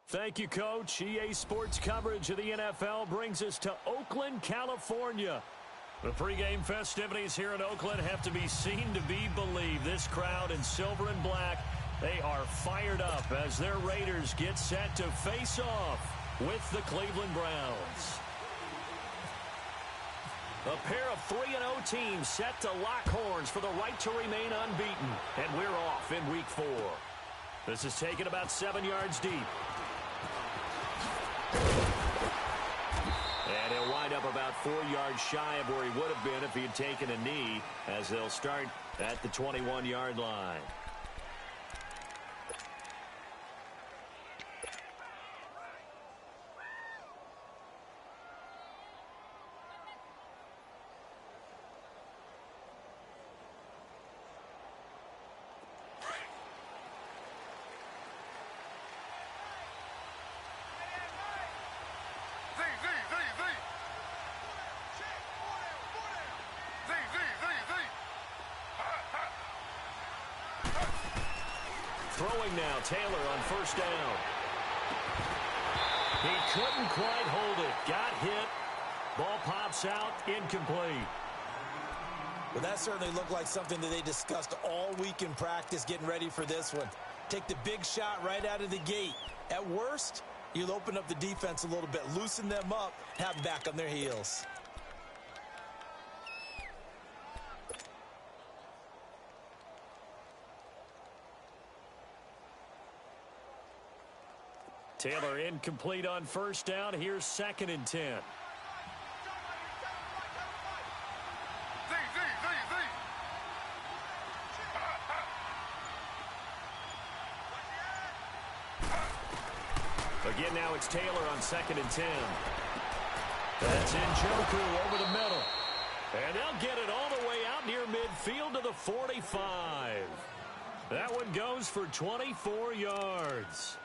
Thank you, Coach. EA Sports coverage of the NFL brings us to Oakland, California. The pregame festivities here in Oakland have to be seen to be believed. This crowd in silver and black, they are fired up as their Raiders get set to face off with the Cleveland Browns. A pair of 3-0 teams set to lock horns for the right to remain unbeaten. And we're off in Week 4. This is taken about 7 yards deep. And he'll wind up about 4 yards shy of where he would have been if he had taken a knee, as they'll start at the 21-yard line. Throwing now, Taylor on first down. He couldn't quite hold it. Got hit. Ball pops out, incomplete. Well, that certainly looked like something that they discussed all week in practice getting ready for this one. Take the big shot right out of the gate. At worst, you'll open up the defense a little bit, loosen them up, have them back on their heels. Taylor incomplete on first down. Here's 2nd and 10. Again, now it's Taylor on 2nd and 10. That's Njoku over the middle. And they'll get it all the way out near midfield to the 45. That one goes for 24 yards.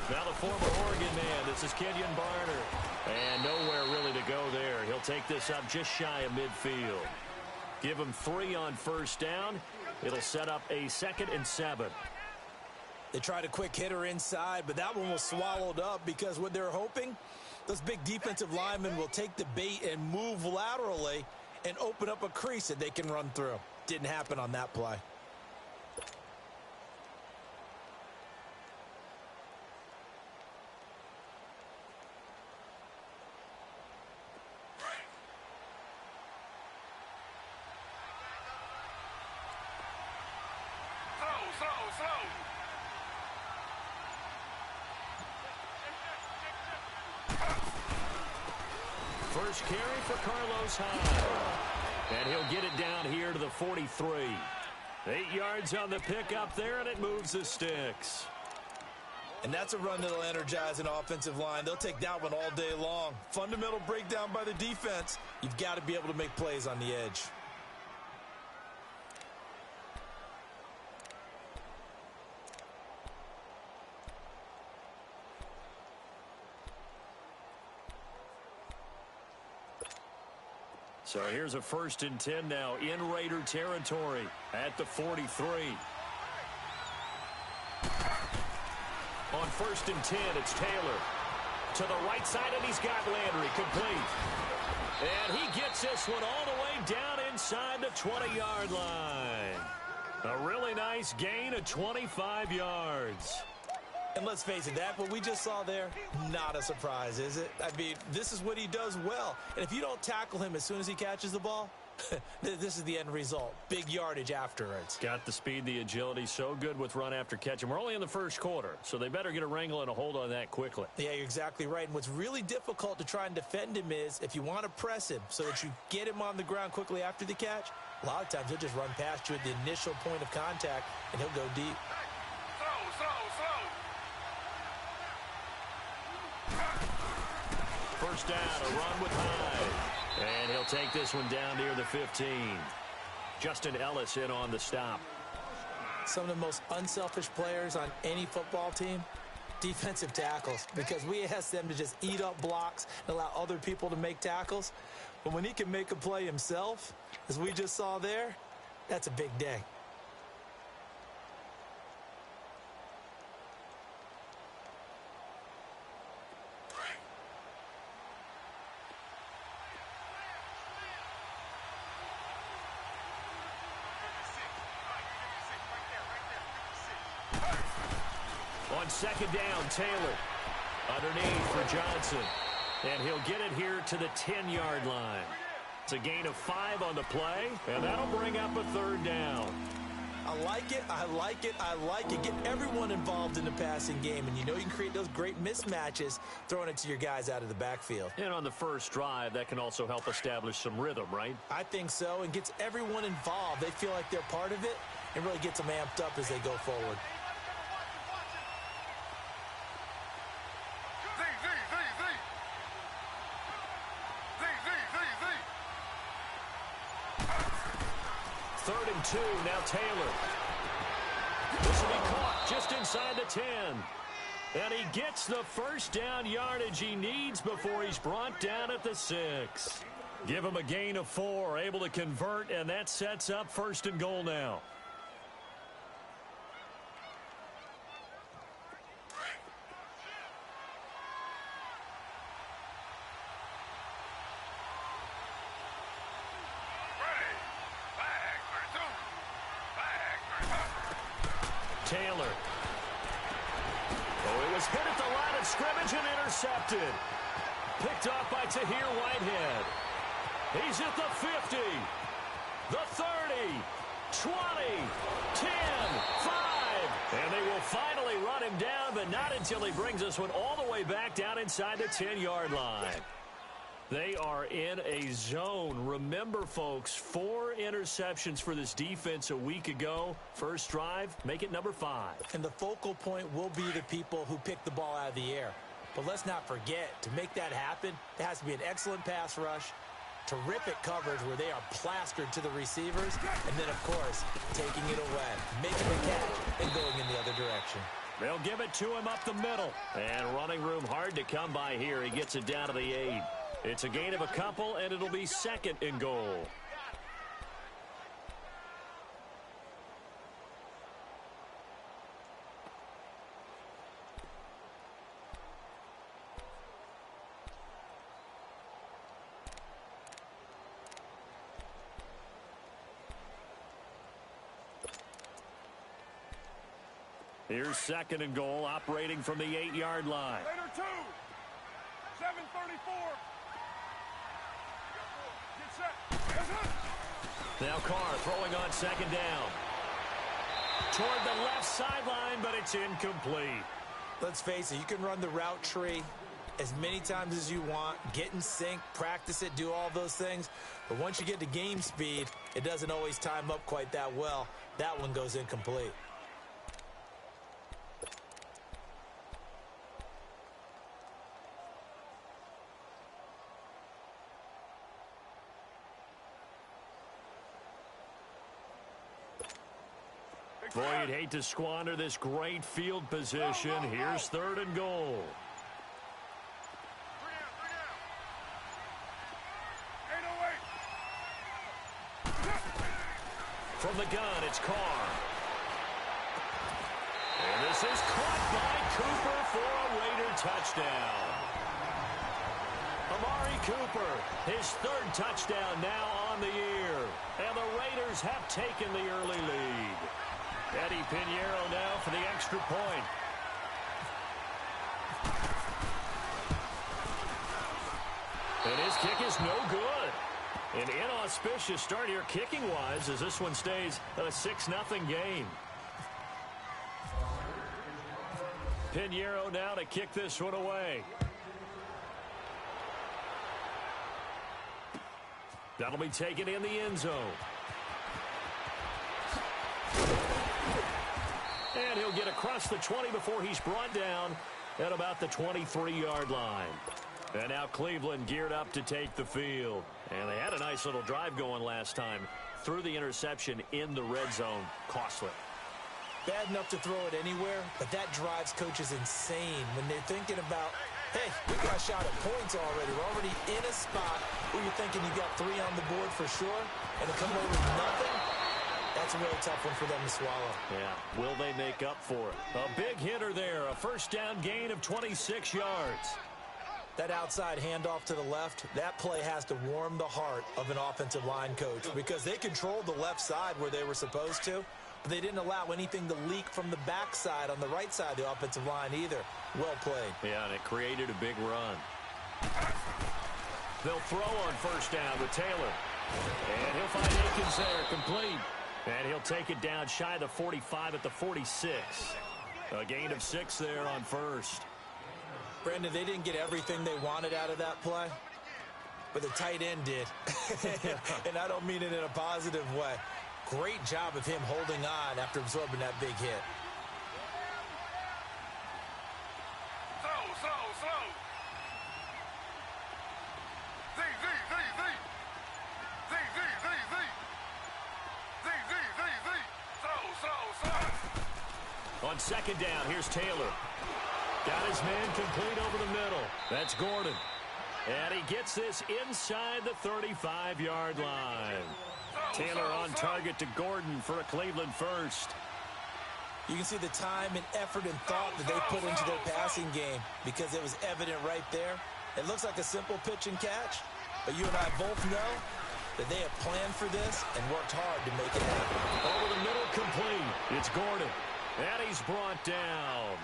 Now the former Oregon man, this is Kenyon Barner. And nowhere really to go there. He'll take this up just shy of midfield. Give him 3 on first down. It'll set up a 2nd and 7. They tried a quick hitter inside, but that one was swallowed up because what they're hoping, those big defensive linemen will take the bait and move laterally and open up a crease that they can run through. Didn't happen on that play. First carry for Carlos Hyde. And he'll get it down here to the 43. 8 yards on the pickup there, and it moves the sticks. And that's a run that'll energize an offensive line. They'll take that one all day long. Fundamental breakdown by the defense. You've got to be able to make plays on the edge. So here's a 1st and 10 now in Raider territory at the 43. On 1st and 10, it's Taylor. To the right side, and he's got Landry complete. And he gets this one all the way down inside the 20-yard line. A really nice gain of 25 yards. And let's face it, that what we just saw there, not a surprise, is it? I mean, this is what he does well. And if you don't tackle him as soon as he catches the ball, this is the end result. Big yardage afterwards. Got the speed, the agility, so good with run after catch. And we're only in the first quarter, so they better get a wrangle and a hold on that quickly. Yeah, you're exactly right. And what's really difficult to try and defend him is if you want to press him so that you get him on the ground quickly after the catch, a lot of times he'll just run past you at the initial point of contact, and he'll go deep. first down, a run with Hyde. And he'll take this one down near the 15. Justin Ellis in on the stop. Some of the most unselfish players on any football team, defensive tackles, because we ask them to just eat up blocks and allow other people to make tackles. But when he can make a play himself, as we just saw there, that's a big day. On second down, Taylor underneath for Johnson. And he'll get it here to the 10-yard line. It's a gain of 5 on the play, and that'll bring up a third down. I like it, I like it, I like it. Get everyone involved in the passing game, and you know you can create those great mismatches throwing it to your guys out of the backfield. And on the first drive, that can also help establish some rhythm, right? I think so, and gets everyone involved. They feel like they're part of it and really gets them amped up as they go forward. Third and 2, now Taylor. This will be caught just inside the 10. And he gets the first down yardage he needs before he's brought down at the 6. Give him a gain of 4, able to convert, and that sets up first and goal now. Taylor. Oh, it was hit at the line of scrimmage and intercepted. Picked off by Tahir Whitehead. He's at the 50, the 30, 20, 10, 5. And they will finally run him down, but not until he brings this one all the way back down inside the 10-yard line. They are in a zone. Remember, folks, 4 interceptions for this defense a week ago. First drive, make it number 5. And the focal point will be the people who pick the ball out of the air. But let's not forget, to make that happen, there has to be an excellent pass rush, terrific coverage where they are plastered to the receivers, and then, of course, taking it away, making the catch, and going in the other direction. They'll give it to him up the middle. And running room hard to come by here. He gets it down to the 8. It's a gain of a couple, and it'll be second and goal. Here's second and goal, operating from the 8-yard line. Later 2, 7:34. Now Carr throwing on second down. Toward the left sideline, but it's incomplete. Let's face it, you can run the route tree as many times as you want, get in sync, practice it, do all those things. But once you get to game speed, it doesn't always time up quite that well. That one goes incomplete. Boy, you'd hate to squander this great field position. Here's third and goal. From the gun, it's Carr. And this is caught by Cooper for a Raider touchdown. Amari Cooper, his third touchdown now on the year. And the Raiders have taken the early lead. Eddie Pinheiro now for the extra point. And his kick is no good. An inauspicious start here kicking-wise as this one stays a 6-0 game. Pinheiro now to kick this one away. That'll be taken in the end zone. And he'll get across the 20 before he's brought down at about the 23-yard line. And now Cleveland geared up to take the field. And they had a nice little drive going last time. Threw the interception in the red zone. Costly. Bad enough to throw it anywhere, but that drives coaches insane when they're thinking about, hey, we got a shot at points already. We're already in a spot where you're thinking you got 3 on the board for sure, and to come away with nothing, that's a really tough one for them to swallow. Yeah, will they make up for it? A big hitter there, a first down gain of 26 yards. That outside handoff to the left, that play has to warm the heart of an offensive line coach because they controlled the left side where they were supposed to, but they didn't allow anything to leak from the backside on the right side of the offensive line either. Well played. Yeah, and it created a big run. They'll throw on first down with Taylor. And he'll find Akins there, complete. And he'll take it down shy of the 45 at the 46. A gain of 6 there on first. Brandon, they didn't get everything they wanted out of that play, but the tight end did. And I don't mean it in a positive way. Great job of him holding on after absorbing that big hit. Slow. Slow. On second down, here's Taylor. Got his man complete over the middle. That's Gordon. And he gets this inside the 35-yard line. Taylor on target to Gordon for a Cleveland first. You can see the time and effort and thought that they put into their passing game because it was evident right there. It looks like a simple pitch and catch, but you and I both know that they have planned for this and worked hard to make it happen. Over the middle, complete. It's Gordon. And he's brought down.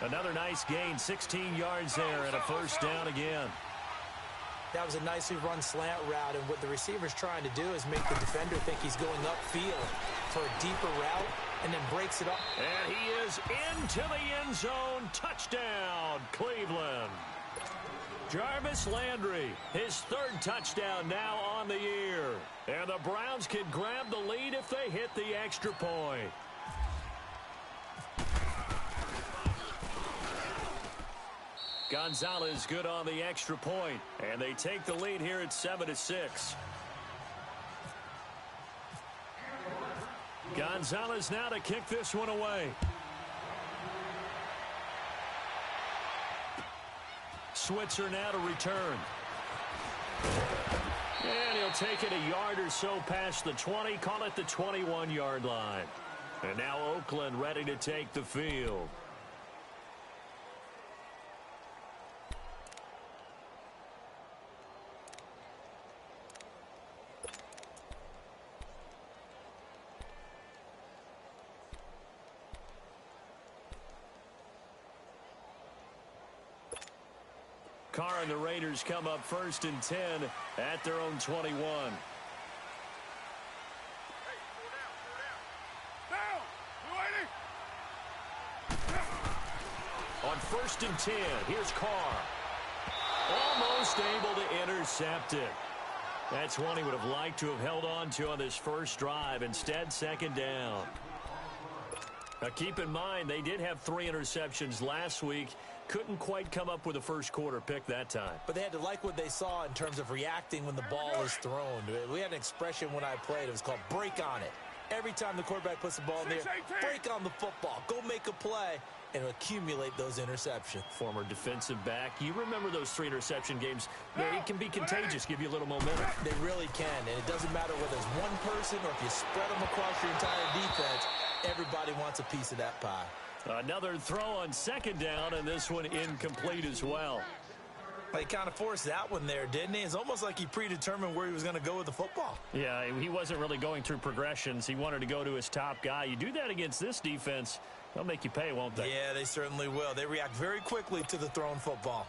Another nice gain, 16 yards there, and a first down again. That was a nicely run slant route, and what the receiver's trying to do is make the defender think he's going upfield for a deeper route, and then breaks it up. And he is into the end zone. Touchdown, Cleveland. Jarvis Landry, his 3rd touchdown now on the year. And the Browns can grab the lead if they hit the extra point. Gonzalez good on the extra point, and they take the lead here at 7-6. Gonzalez now to kick this one away. Switzer now to return. And he'll take it a yard or so past the 20, call it the 21-yard line. And now Oakland ready to take the field. Carr and the Raiders come up 1st and 10 at their own 21. Down. We're waiting. On 1st and 10, here's Carr. Almost able to intercept it. That's one he would have liked to have held on to on this first drive. Instead, 2nd down. Now, keep in mind, they did have 3 interceptions last week. Couldn't quite come up with a first quarter pick that time. But they had to like what they saw in terms of reacting when the ball is thrown. We had an expression when I played. It was called break on it. Every time the quarterback puts the ball in there, break on the football. Go make a play and accumulate those interceptions. Former defensive back. You remember those 3 interception games. It can be contagious, give you a little momentum. They really can, and it doesn't matter whether it's one person or if you spread them across your entire defense. Everybody wants a piece of that pie. Another throw on 2nd down, and this one incomplete as well. He kind of forced that one there, didn't he? It's almost like he predetermined where he was going to go with the football. Yeah, he wasn't really going through progressions. He wanted to go to his top guy. You do that against this defense, they'll make you pay, won't they? Yeah, they certainly will. They react very quickly to the thrown football.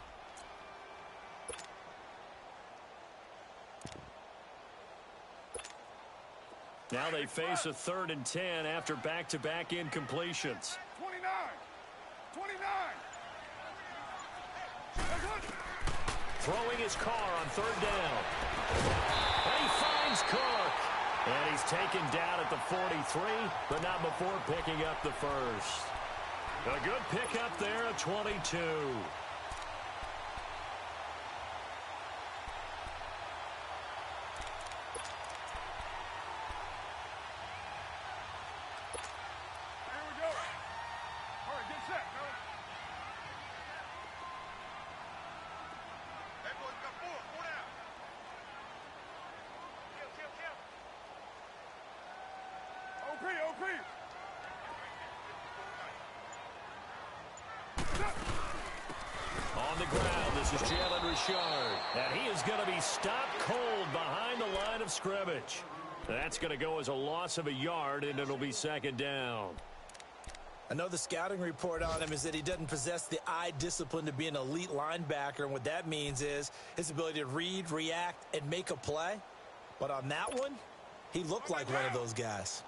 Now they face a 3rd and 10 after back-to-back incompletions. 29. Throwing his Carr on 3rd down. And he finds Cook. And he's taken down at the 43, but not before picking up the first. A good pickup there at 22. ground. This is Jalen Richard. And he is going to be stopped cold behind the line of scrimmage. That's going to go as a loss of a yard, and it'll be second down. I know the scouting report on him is that he doesn't possess the eye discipline to be an elite linebacker, and what that means is his ability to read, react, and make a play. But on that one, he looked like one of those guys.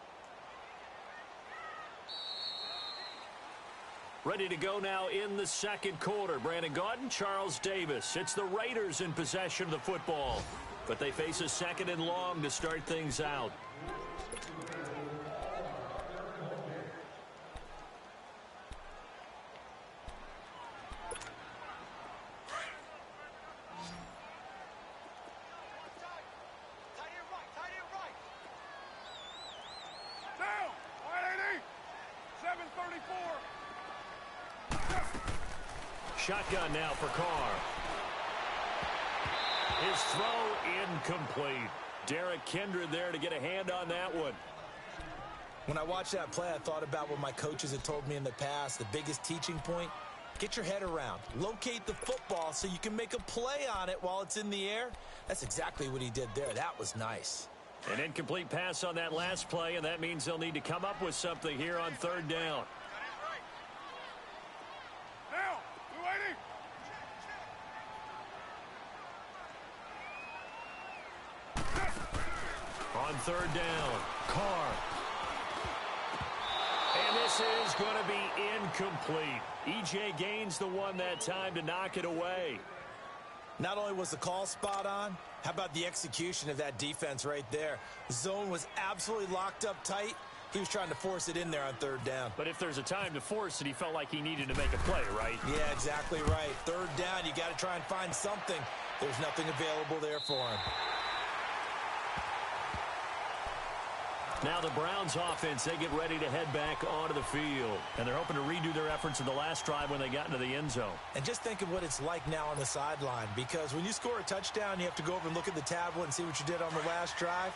Ready to go now in the second quarter. Brandon Gaudin, Charles Davis. It's the Raiders in possession of the football, but they face a second and long to start things out. Shotgun now for Carr. His throw incomplete. Derek Kindred there to get a hand on that one. When I watched that play, I thought about what my coaches had told me in the past. The biggest teaching point, get your head around. Locate the football so you can make a play on it while it's in the air. That's exactly what he did there. That was nice. An incomplete pass on that last play, and that means they'll need to come up with something here on third down. On third down, Carr. And this is going to be incomplete. E.J. Gaines the one that time to knock it away. Not only was the call spot on, how about the execution of that defense right there? The zone was absolutely locked up tight. He was trying to force it in there on third down. But if there's a time to force it, he felt like he needed to make a play, right? Yeah, exactly right. Third down, you got to try and find something. There's nothing available there for him. Now the Browns offense, they get ready to head back onto the field. And they're hoping to redo their efforts in the last drive when they got into the end zone. And just think of what it's like now on the sideline. Because when you score a touchdown, you have to go over and look at the tablet and see what you did on the last drive.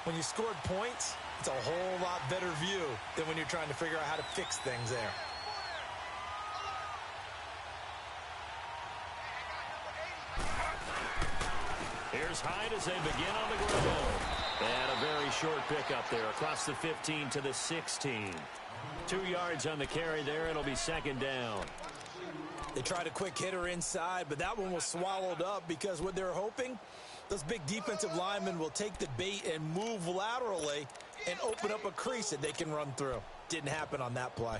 When you scored points, it's a whole lot better view than when you're trying to figure out how to fix things there. Here's Hyde as they begin on the ground. And a very short pickup there across the 15 to the 16. 2 yards on the carry there. It'll be second down. They tried a quick hitter inside, but that one was swallowed up because what they're hoping, those big defensive linemen will take the bait and move laterally and open up a crease that they can run through. Didn't happen on that play.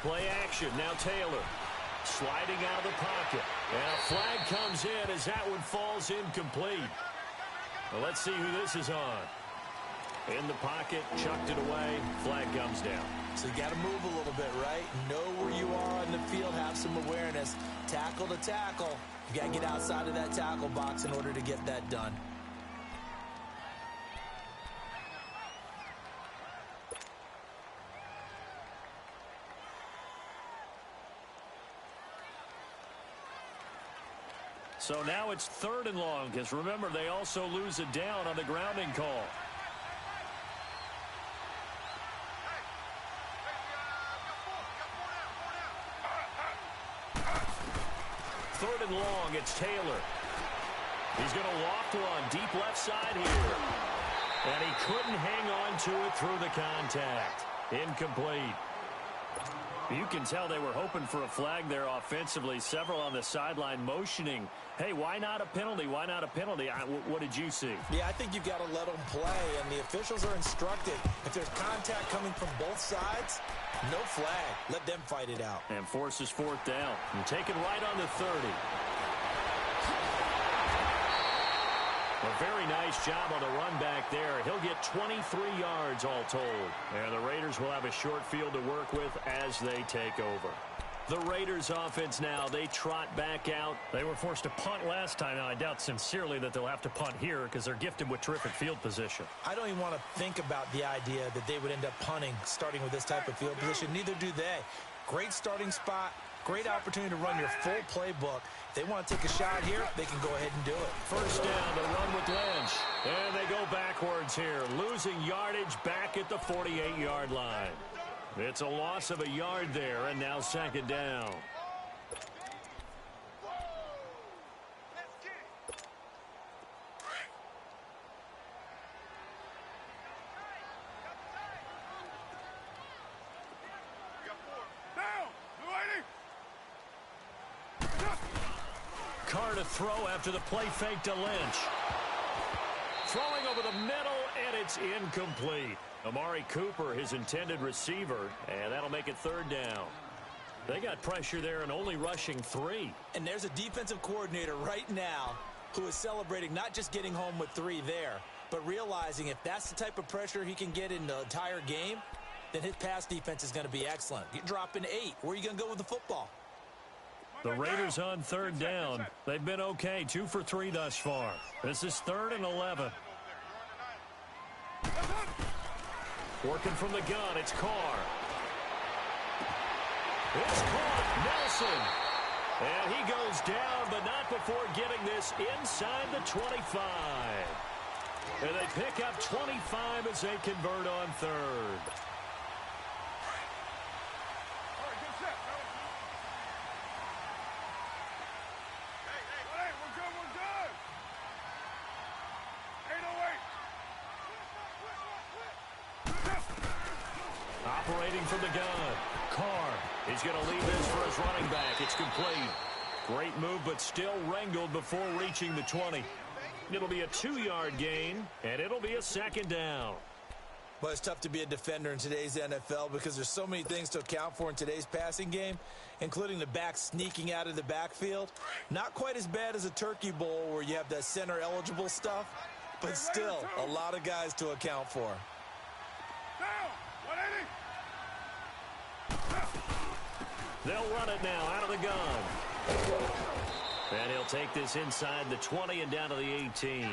Play action. Now Taylor sliding out of the pocket. And a flag comes in as that one falls incomplete. Well, let's see who this is on. In the pocket, chucked it away. Flag comes down. So you got to move a little bit, right? Know where you are on the field. Have some awareness. Tackle to tackle. You got to get outside of that tackle box in order to get that done. So now it's third and long, because remember, they also lose it down on the grounding call. Third and long, it's Taylor. He's going to loft one deep left side here. And he couldn't hang on to it through the contact. Incomplete. You can tell they were hoping for a flag there offensively. Several on the sideline motioning, hey, why not a penalty? Why not a penalty? What did you see? Yeah, I think you've got to let them play, and the officials are instructed. If there's contact coming from both sides, no flag. Let them fight it out. And forces fourth down. And taken right on the 30. A very nice job on the run back there. He'll get 23 yards all told. And the Raiders will have a short field to work with as they take over. The Raiders offense now, they trot back out. They were forced to punt last time. Now, I doubt sincerely that they'll have to punt here because they're gifted with terrific field position. I don't even want to think about the idea that they would end up punting starting with this type of field position. Neither do they. Great starting spot, great opportunity to run your full playbook. If they want to take a shot here, they can go ahead and do it. First down, the run with Lynch. And they go backwards here, losing yardage back at the 48-yard line. It's a loss of a yard there, and now second down. Carr to throw after the play fake to Lynch. Throwing over the middle, and it's incomplete. Amari Cooper, his intended receiver, and that'll make it third down. They got pressure there and only rushing 3. And there's a defensive coordinator right now who is celebrating not just getting home with 3 there, but realizing if that's the type of pressure he can get in the entire game, then his pass defense is going to be excellent. You're dropping 8. Where are you going to go with the football? The Raiders on third down. They've been okay, 2 for 3 thus far. This is 3rd and 11. Working from the gun, it's Carr. It's caught, Nelson. And he goes down, but not before getting this inside the 25. And they pick up 25 as they convert on third. Operating from the gun. Carr. He's going to leave this for his running back. It's complete. Great move, but still wrangled before reaching the 20. It'll be a 2-yard gain, and it'll be a second down. But it's tough to be a defender in today's NFL because there's so many things to account for in today's passing game, including the back sneaking out of the backfield. Not quite as bad as a turkey bowl where you have that center-eligible stuff, but still a lot of guys to account for. They'll run it now out of the gun. And he'll take this inside the 20 and down to the 18.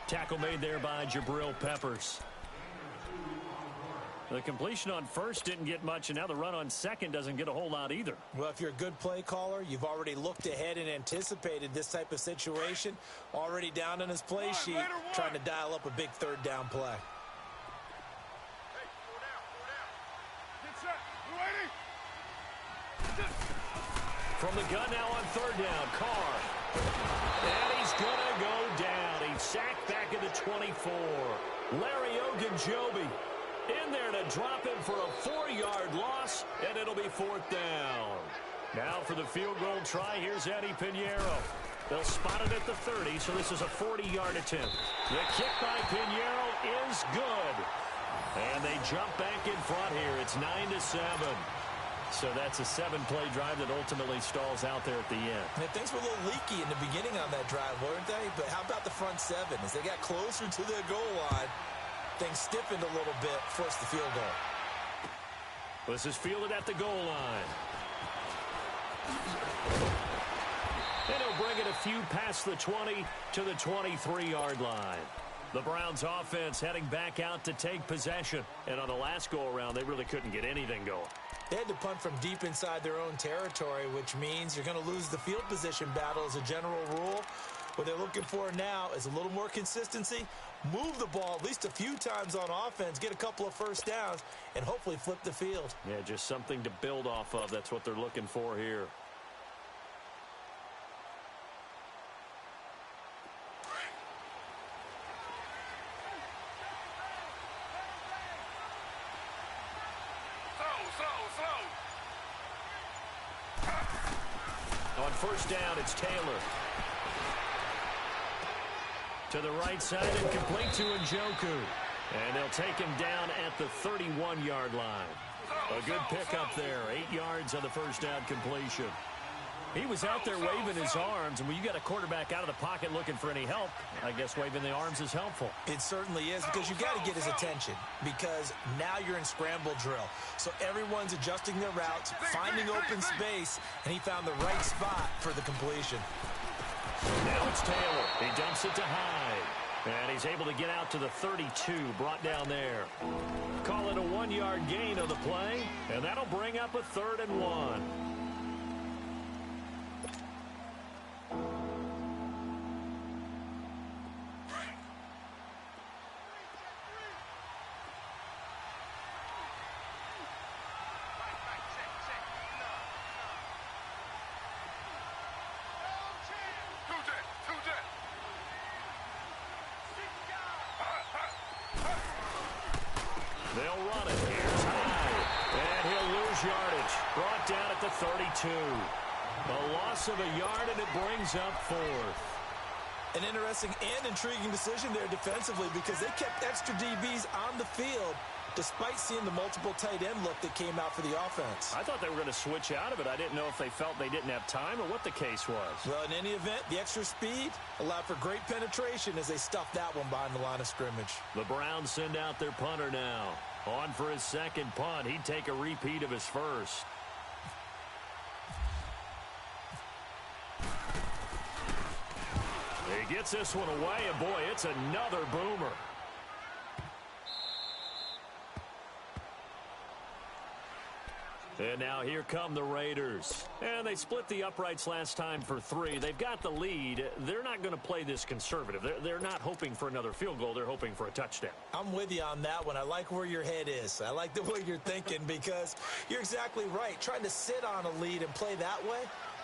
Tackle made there by Jabril Peppers. The completion on first didn't get much, and now the run on second doesn't get a whole lot either. Well, if you're a good play caller, you've already looked ahead and anticipated this type of situation. Already down in his play sheet, trying to dial up a big third down play. From the gun now on third down, Carr. And he's going to go down. He's sacked back at the 24. Larry Ogunjobi in there to drop him for a 4-yard loss, and it'll be fourth down. Now for the field goal try, here's Eddie Pinheiro. They'll spot it at the 30, so this is a 40-yard attempt. The kick by Pinheiro is good. And they jump back in front here. It's 9-7. So that's a 7-play drive that ultimately stalls out there at the end. And things were a little leaky in the beginning on that drive, weren't they? But how about the front 7? As they got closer to the goal line, things stiffened a little bit, forced the field goal. This is fielded at the goal line. And he'll bring it a few past the 20 to the 23-yard line. The Browns offense heading back out to take possession. And on the last go-around, they really couldn't get anything going. They had to punt from deep inside their own territory, which means you're going to lose the field position battle as a general rule. What they're looking for now is a little more consistency, move the ball at least a few times on offense, get a couple of first downs, and hopefully flip the field. Yeah, just something to build off of. That's what they're looking for here. On first down, it's Taylor. To the right side and complete to Njoku. And they'll take him down at the 31-yard line. A good pickup there. 8 yards on the first down completion. He was out there waving his arms, and when you got a quarterback out of the pocket looking for any help, I guess waving the arms is helpful. It certainly is, because you got to get his attention, because now you're in scramble drill. so everyone's adjusting their routes, finding open space, and he found the right spot for the completion. Now it's Taylor. He dumps it to Hyde. And he's able to get out to the 32, brought down there. Call it a 1-yard gain of the play, and that'll bring up a 3rd and 1. They'll run it. Here's Hyde. And he'll lose yardage. Brought down at the 32. A loss of a yard, and it brings up 4th. An interesting and intriguing decision there defensively because they kept extra DBs on the field despite seeing the multiple tight end look that came out for the offense. I thought they were going to switch out of it. I didn't know if they felt they didn't have time or what the case was. Well, in any event, the extra speed allowed for great penetration as they stuffed that one behind the line of scrimmage. The Browns send out their punter now. On for his second punt. He'd take a repeat of his first. He gets this one away, and boy, it's another boomer. And now here come the Raiders. And they split the uprights last time for 3. They've got the lead. They're not going to play this conservative. They're not hoping for another field goal. They're hoping for a touchdown. I'm with you on that one. I like where your head is. I like the way you're thinking because you're exactly right. Trying to sit on a lead and play that way,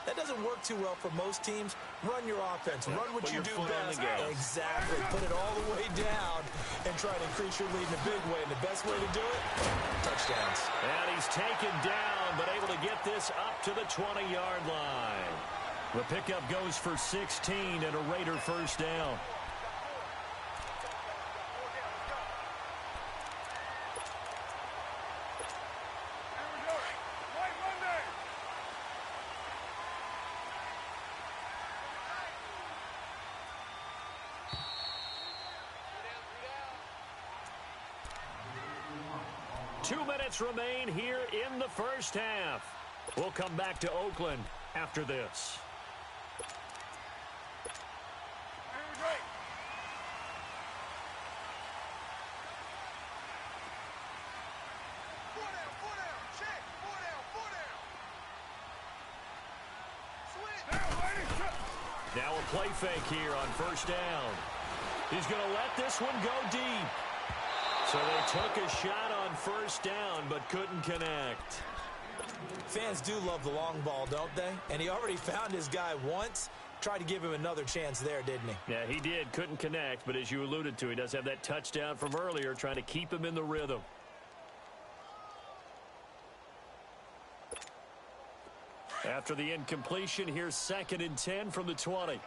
that doesn't work too well for most teams. Run your offense. Run what you do best. Exactly. Put it all the way down and try to increase your lead in a big way. And the best way to do it, touchdowns. And he's taken down, but able to get this up to the 20-yard line. The pickup goes for 16 and a Raider first down. Remain here in the first half. We'll come back to Oakland after this. Now a play fake here on first down. He's going to let this one go deep. So they took a shot on first down, but couldn't connect. Fans do love the long ball, don't they? And he already found his guy once. Tried to give him another chance there, didn't he? Yeah, he did. Couldn't connect, but as you alluded to, he does have that touchdown from earlier, trying to keep him in the rhythm. After the incompletion, here's 2nd and 10 from the 20.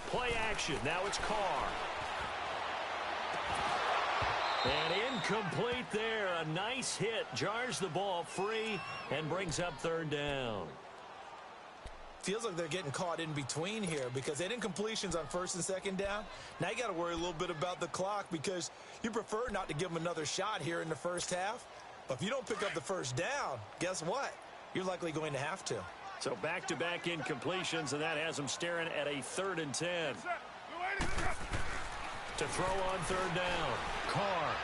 Play action. Now it's Carr. And incomplete there. A nice hit. Jars the ball free and brings up 3rd down. Feels like they're getting caught in between here because they did incompletions on 1st and 2nd down. Now you got to worry a little bit about the clock because you prefer not to give them another shot here in the first half. But if you don't pick up the first down, guess what? You're likely going to have to. So back-to-back incompletions, and that has them staring at a 3rd and 10. To throw on 3rd down, Carr.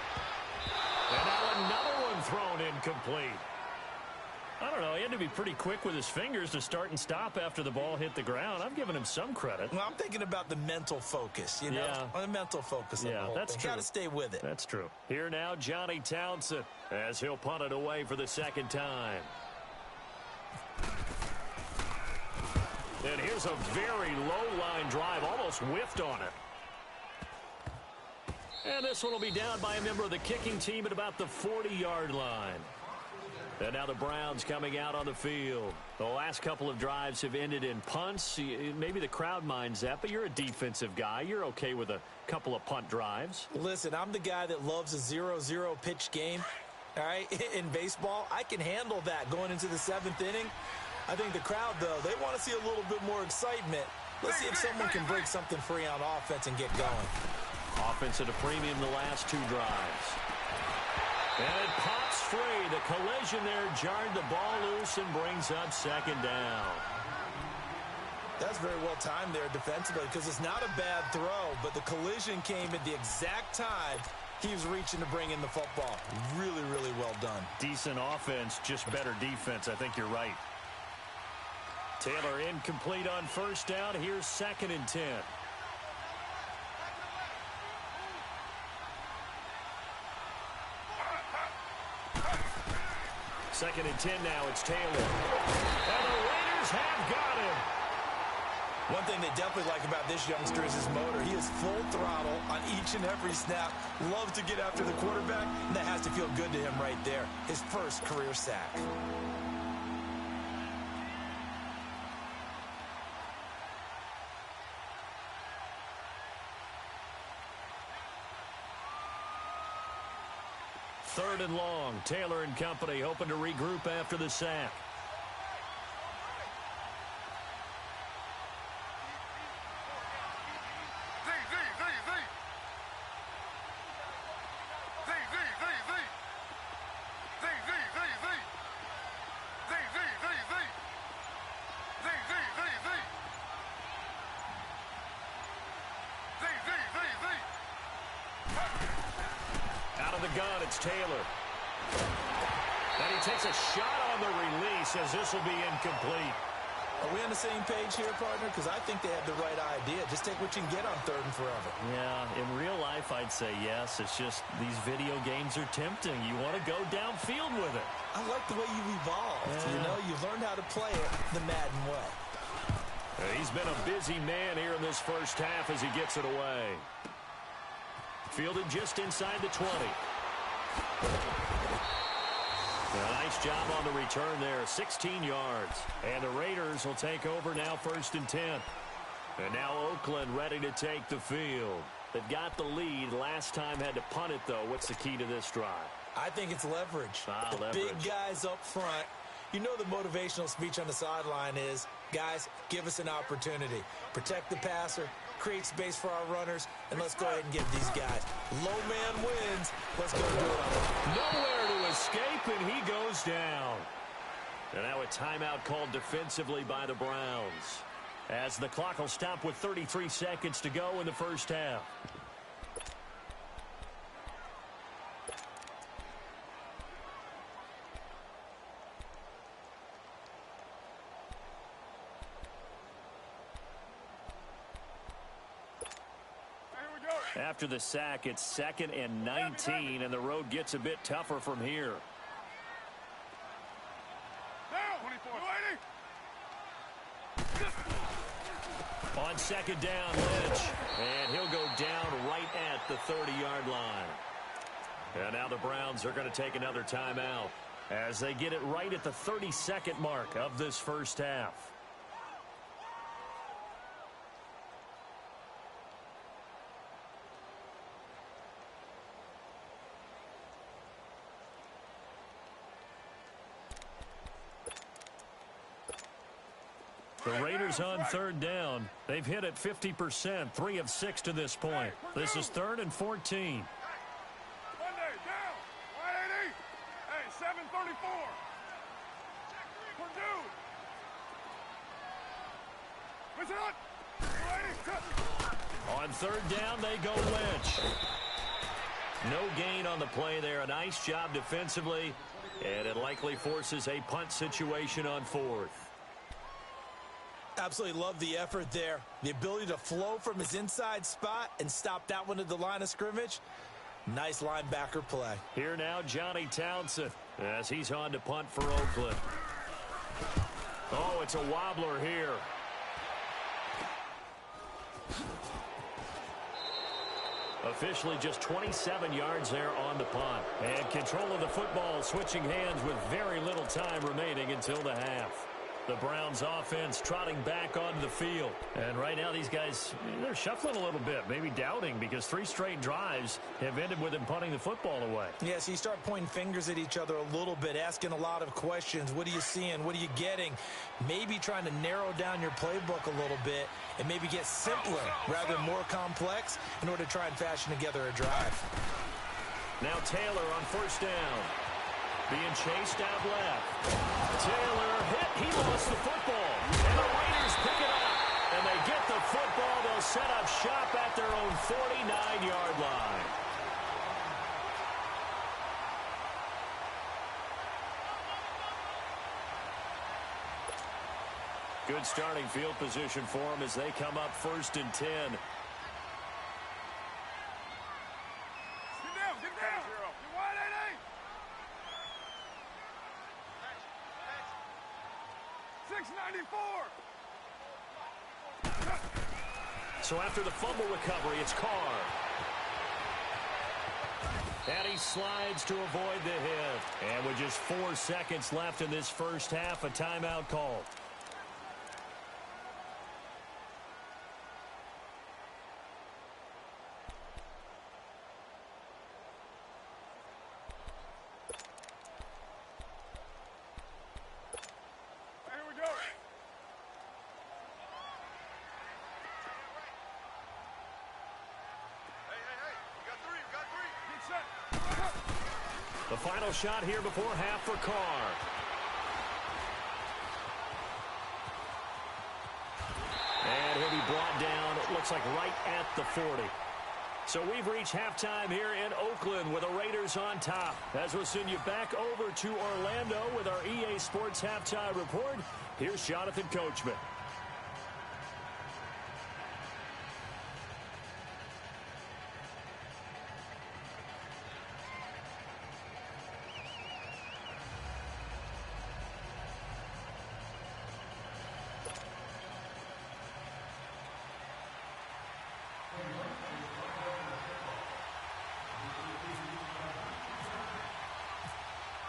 And now another one thrown incomplete. I don't know, he had to be pretty quick with his fingers to start and stop after the ball hit the ground. I'm giving him some credit. Well, I'm thinking about the mental focus, you know? Yeah. The mental focus of the whole that's thing. true. Got to stay with it. That's true. Here now, Johnny Townsend, as he'll punt it away for the 2nd time. And here's a very low-line drive, almost whiffed on it. And this one will be down by a member of the kicking team at about the 40-yard line. And now the Browns coming out on the field. The last couple of drives have ended in punts. Maybe the crowd minds that, but you're a defensive guy. You're okay with a couple of punt drives. Listen, I'm the guy that loves a 0-0 pitch game. All right, in baseball, I can handle that going into the 7th inning. I think the crowd, though, they want to see a little bit more excitement. Let's see if someone can break something free on offense and get going. Offense at a premium the last two drives. And it pops free. The collision there jarred the ball loose and brings up second down. That's very well timed there defensively because it's not a bad throw, but the collision came at the exact time he was reaching to bring in the football. Really, really well done. Decent offense, just better defense. I think you're right. Taylor incomplete on first down. Here's 2nd and 10. Second and 10 now. It's Taylor. And the Raiders have got him. One thing they definitely like about this youngster is his motor. He is full throttle on each and every snap. Loves to get after the quarterback, and that has to feel good to him right there. His first career sack. Third and long. Taylor and company hoping to regroup after the sack. Gun, it's Taylor. And he takes a shot on the release as this will be incomplete. Are we on the same page here, partner? Because I think they have the right idea. Just take what you can get on 3rd and forever. Yeah, in real life, I'd say yes. It's just these video games are tempting. You want to go downfield with it. I like the way you've evolved. Yeah. You know, you've learned how to play it the Madden way. He's been a busy man here in this first half as he gets it away. Fielded just inside the 20. A nice job on the return there, 16 yards. And the Raiders will take over now 1st and 10. And now Oakland ready to take the field. They've got the lead. Last time had to punt it, though. What's the key to this drive? I think it's leverage. Leverage. Big guys up front. You know the motivational speech on the sideline is, guys, give us an opportunity. Protect the passer, create space for our runners, and let's go ahead and get these guys. Low man wins. Let's go do it. Nowhere to escape, and he goes down. And now a timeout called defensively by the Browns, as the clock will stop with 33 seconds to go in the first half. After the sack, it's 2nd and 19, and the road gets a bit tougher from here. On 2nd down, Lynch, and he'll go down right at the 30-yard line. And now the Browns are going to take another timeout as they get it right at the 32nd mark of this first half. The Raiders on 3rd down. They've hit it 50%, 3 of 6 to this point. This is 3rd and 14. Monday, down. 180. Hey, 734. Purdue. On 3rd down, they go Lynch. No gain on the play there. A nice job defensively, and it likely forces a punt situation on 4th. Absolutely love the effort there. The ability to flow from his inside spot and stop that one at the line of scrimmage. Nice linebacker play. Here now, Johnny Townsend, as he's on to punt for Oakland. Oh, it's a wobbler here. Officially just 27 yards there on the punt. And control of the football switching hands with very little time remaining until the half. The Browns offense trotting back onto the field. And right now these guys, they're shuffling a little bit, maybe doubting, because 3 straight drives have ended with them punting the football away. Yeah, so you start pointing fingers at each other a little bit, asking a lot of questions. What are you seeing? What are you getting? Maybe trying to narrow down your playbook a little bit and maybe get simpler rather than more complex in order to try and fashion together a drive. Now Taylor on first down. Being chased out left. Taylor hit. He lost the football. And the Raiders pick it up. And they get the football. They'll set up shop at their own 49-yard line. Good starting field position for them as they come up 1st and 10. Get down. You wide, 694. So after the fumble recovery, it's Carr. And he slides to avoid the hit. And with just 4 seconds left in this first half, a timeout call. Here we go. Hey. You got three. Get set. The final shot here before half for Carr. And he'll be brought down, it looks like right at the 40. So we've reached halftime here in Oakland with the Raiders on top. As we'll send you back over to Orlando with our EA Sports Halftime Report, here's Jonathan Coachman.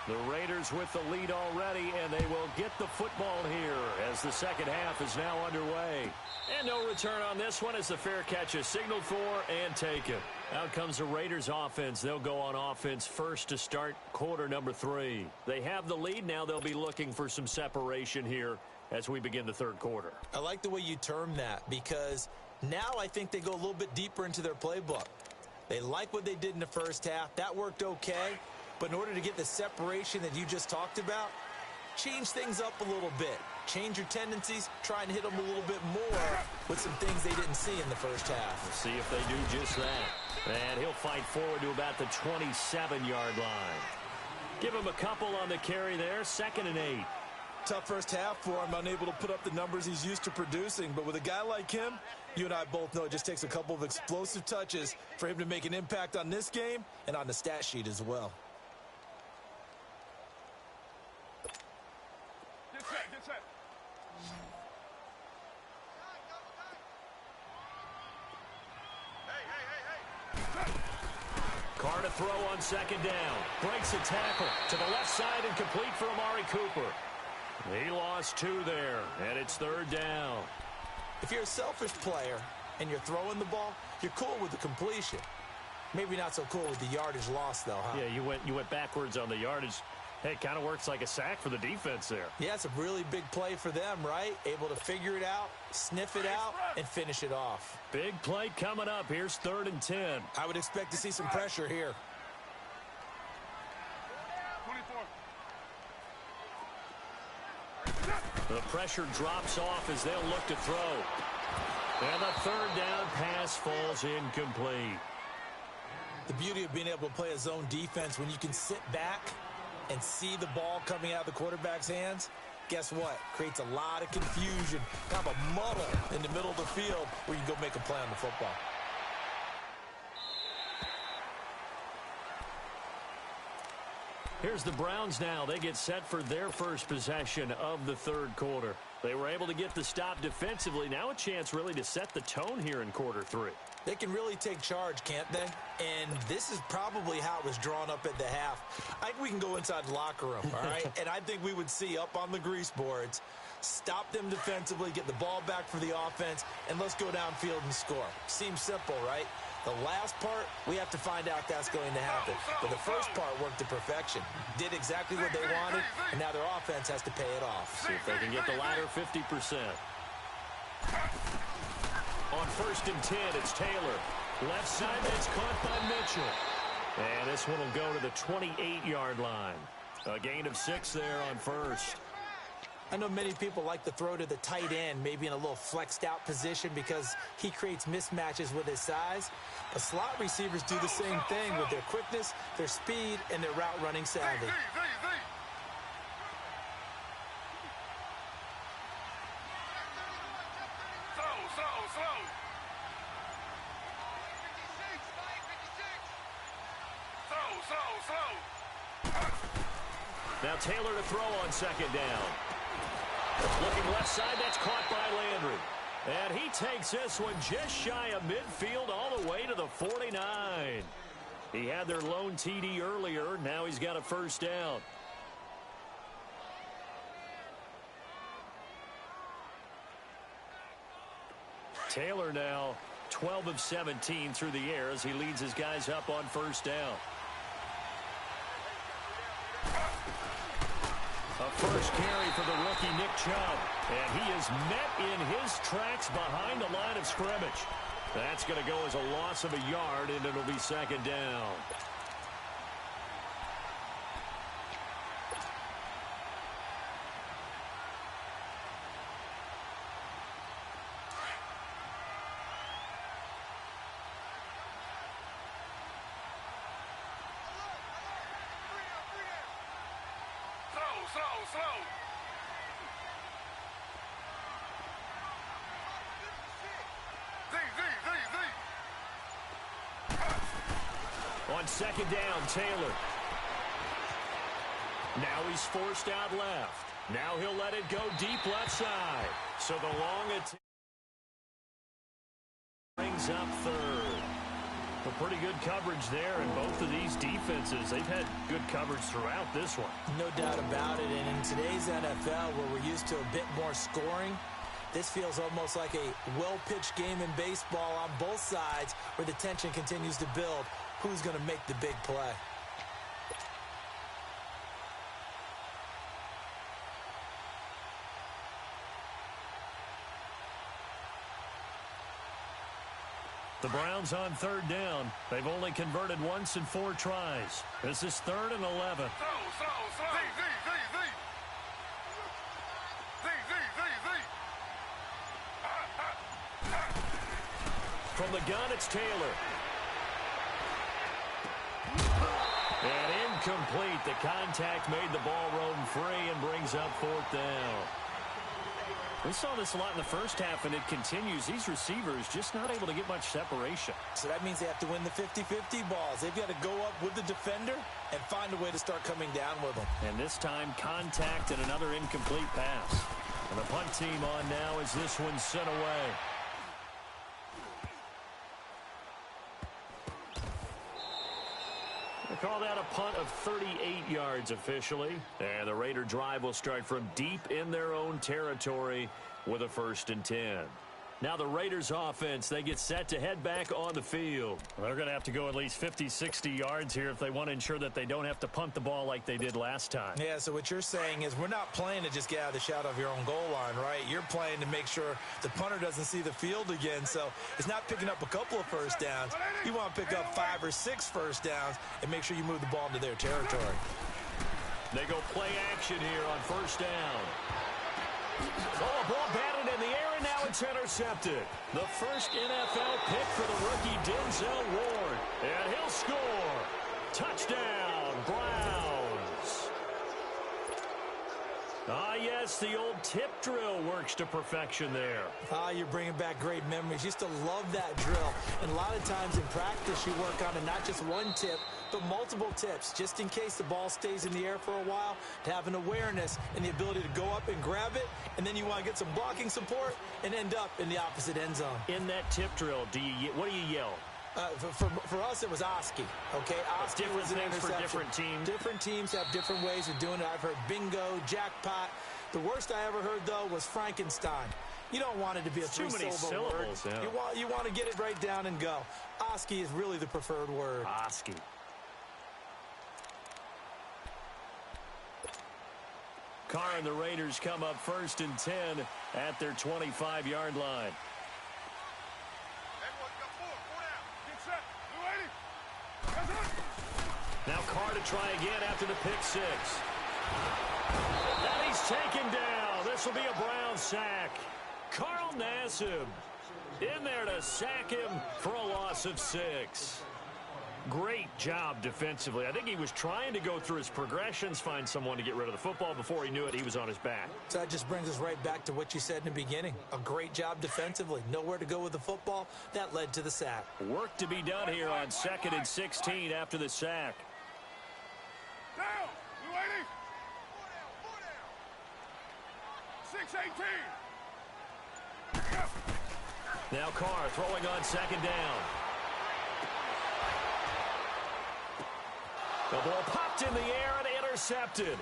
The Raiders with the lead already, and they will get the football here as the second half is now underway. And no return on this one as the fair catch is signaled for and taken. Out comes the Raiders offense. They'll go on offense first to start quarter number 3. They have the lead. Now they'll be looking for some separation here as we begin the third quarter. I like the way you term that because now I think they go a little bit deeper into their playbook. They like what they did in the first half. That worked okay. But in order to get the separation that you just talked about, change things up a little bit. Change your tendencies, try and hit them a little bit more with some things they didn't see in the first half. We'll see if they do just that. And he'll fight forward to about the 27-yard line. Give him a couple on the carry there, 2nd and 8. Tough first half for him, unable to put up the numbers he's used to producing. But with a guy like him, you and I both know it just takes a couple of explosive touches for him to make an impact on this game and on the stat sheet as well. Get set. Hey. Carr to throw on 2nd down. Breaks a tackle to the left side and complete for Amari Cooper. He lost 2 there, and it's 3rd down. If you're a selfish player and you're throwing the ball, you're cool with the completion. Maybe not so cool with the yardage loss, though, huh? Yeah, you went backwards on the yardage. Hey, it kind of works like a sack for the defense there. Yeah, it's a really big play for them, right? Able to figure it out, sniff it out, and finish it off. Big play coming up. Here's 3rd and 10. I would expect to see some pressure here. 24. The pressure drops off as they'll look to throw. And the 3rd down pass falls incomplete. The beauty of being able to play a zone defense when you can sit back and see the ball coming out of the quarterback's hands, guess what? Creates a lot of confusion, kind of a muddle in the middle of the field where you can go make a play on the football. Here's the Browns now. They get set for their first possession of the third quarter. They were able to get the stop defensively. Now a chance really to set the tone here in quarter 3. They can really take charge, can't they? And this is probably how it was drawn up at the half. I think we can go inside the locker room, all right? And I think we would see up on the grease boards Stop them defensively, get the ball back for the offense, and let's go downfield and score. Seems simple, right? The last part, we have to find out that's going to happen. But the first part worked to perfection. Did exactly what they wanted, and now their offense has to pay it off. See if they can get the latter 50%. On 1st and 10, it's Taylor. Left side, that's caught by Mitchell. And this one will go to the 28-yard line. A gain of 6 there on 1st. I know many people like to throw to the tight end, maybe in a little flexed out position because he creates mismatches with his size. But slot receivers do the same thing with their quickness, their speed, and their route running savvy. Now Taylor to throw on 2nd down. Looking left side, that's caught by Landry. And he takes this one just shy of midfield all the way to the 49. He had their lone TD earlier. Now he's got a 1st down. Taylor now 12 of 17 through the air as he leads his guys up on 1st down. A first carry for the rookie Nick Chubb. And he is met in his tracks behind the line of scrimmage. That's going to go as a loss of a yard, and it'll be 2nd down. On 2nd down, Taylor. Now he's forced out left. Now he'll let it go deep left side. So the long attack brings up 3rd. A pretty good coverage there in both of these defenses. They've had good coverage throughout this one. No doubt about it. And in today's NFL, where we're used to a bit more scoring, this feels almost like a well-pitched game in baseball on both sides where the tension continues to build. Who's going to make the big play? The Browns on 3rd down. They've only converted once in 4 tries. This is 3rd and 11. From the gun, it's Taylor. And incomplete. The contact made the ball roam free and brings up 4th down. We saw this a lot in the first half, and it continues. These receivers just not able to get much separation. So that means they have to win the 50-50 balls. They've got to go up with the defender and find a way to start coming down with them. And this time, contact and another incomplete pass. And the punt team on now as this one's sent away. They call that a punt of 38 yards officially. And the Raider drive will start from deep in their own territory with a 1st and 10. Now the Raiders offense, they get set to head back on the field. They're going to have to go at least 50, 60 yards here if they want to ensure that they don't have to punt the ball like they did last time. Yeah, so what you're saying is we're not playing to just get out of the shadow of your own goal line, right? You're playing to make sure the punter doesn't see the field again. So it's not picking up a couple of 1st downs. You want to pick up 5 or 6 1st downs and make sure you move the ball into their territory. They go play action here on 1st down. Oh, a ball batted in the air, and now it's intercepted. The first NFL pick for the rookie Denzel Ward. And he'll score. Touchdown, Browns. Ah, yes, the old tip drill works to perfection there. Ah, you're bringing back great memories. Used to love that drill. And a lot of times in practice, you work on it, not just one tip, but multiple tips, just in case the ball stays in the air for a while, to have an awareness and the ability to go up and grab it, and then you want to get some blocking support and end up in the opposite end zone. In that tip drill, what do you yell? For us, it was Oski. Okay, Oski was an interception. For different teams. Different teams have different ways of doing it. I've heard bingo, jackpot. The worst I ever heard, though, was Frankenstein. You don't want it to be a three-syllable word. Yeah. You want to get it right down and go. Oski is really the preferred word. Oski. Carr and the Raiders come up 1st and 10 at their 25-yard line. Now Carr to try again after the pick six. And he's taken down. This will be a Brown sack. Carl Nassib in there to sack him for a loss of 6. Great job defensively. I think he was trying to go through his progressions, find someone to get rid of the football. Before he knew it, he was on his back. So that just brings us right back to what you said in the beginning. A great job defensively. Nowhere to go with the football. That led to the sack. Work to be done here on 2nd and 16 after the sack. Down! Blue 80! 6-18! Now Carr throwing on 2nd down. The ball popped in the air and intercepted.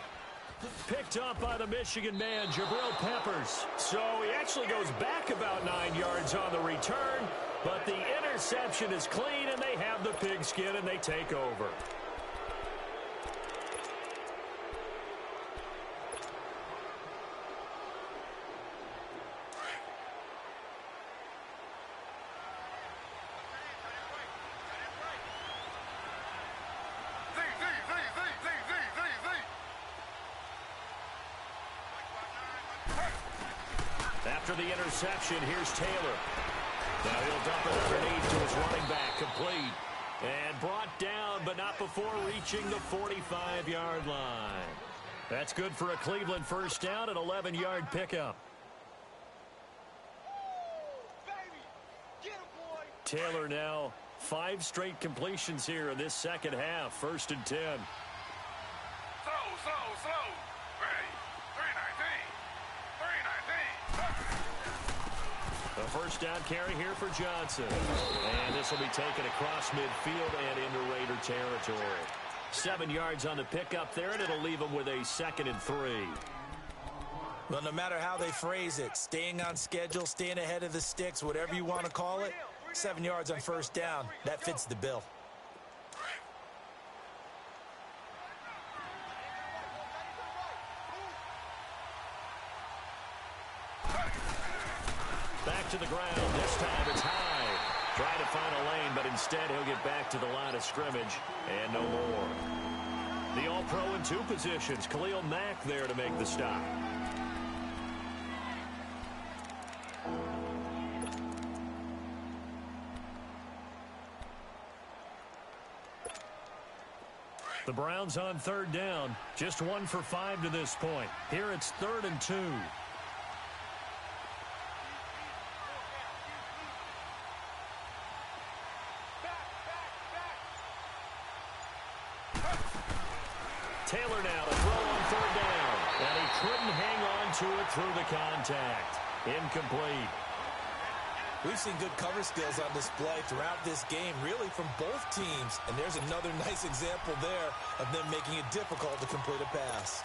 Picked up by the Michigan man, Jabril Peppers. So he actually goes back about 9 yards on the return, but the interception is clean, and they have the pigskin, and they take over. After the interception, here's Taylor. Now he'll dump it underneath to his running back, complete. And brought down, but not before reaching the 45-yard line. That's good for a Cleveland first down, an 11-yard pickup. Taylor now 5 straight completions here in this second half, 1st and 10. Slow. Ready. 3-19. A first down carry here for Johnson. And this will be taken across midfield and into Raider territory. 7 yards on the pickup there, and it'll leave them with a 2nd and 3. Well, no matter how they phrase it, staying on schedule, staying ahead of the sticks, whatever you want to call it, 7 yards on first down, that fits the bill. Back to the ground. This time it's high. Trying to find a lane, but instead he'll get back to the line of scrimmage and no more. The All-Pro in 2 positions. Khalil Mack there to make the stop. The Browns on 3rd down. Just 1 for 5 to this point. Here it's 3rd and 2. Taylor now to throw on 3rd down. And he couldn't hang on to it through the contact. Incomplete. We've seen good cover skills on display throughout this game, really from both teams. And there's another nice example there of them making it difficult to complete a pass.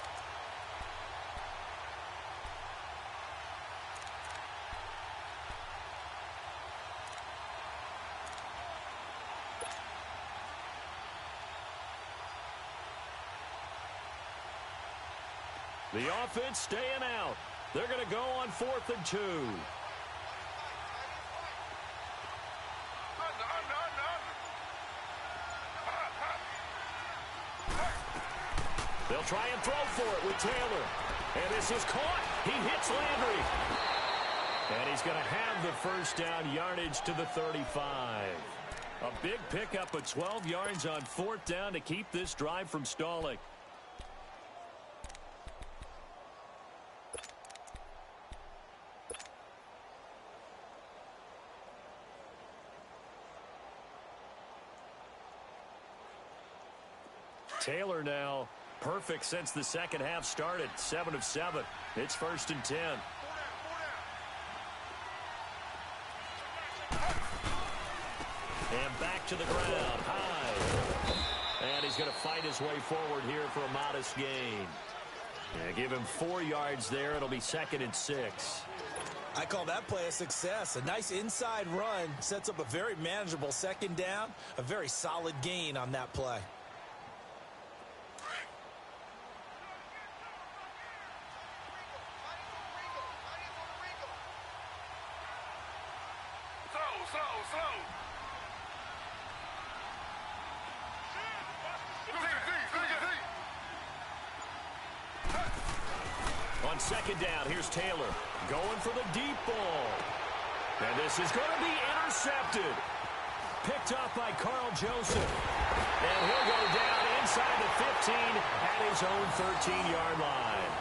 The offense staying out. They're going to go on 4th and 2. They'll try and throw for it with Taylor. And this is caught. He hits Landry. And he's going to have the first down, yardage to the 35. A big pickup of 12 yards on 4th down to keep this drive from stalling. Taylor now perfect since the second half started. 7 of 7. It's 1st and 10. And back to the ground. High. And he's going to fight his way forward here for a modest gain. Yeah, give him 4 yards there. It'll be 2nd and 6. I call that play a success. A nice inside run sets up a very manageable 2nd down. A very solid gain on that play. On 2nd down, here's Taylor going for the deep ball. And this is going to be intercepted. Picked off by Carl Joseph. And he'll go down inside the 15 at his own 13-yard line.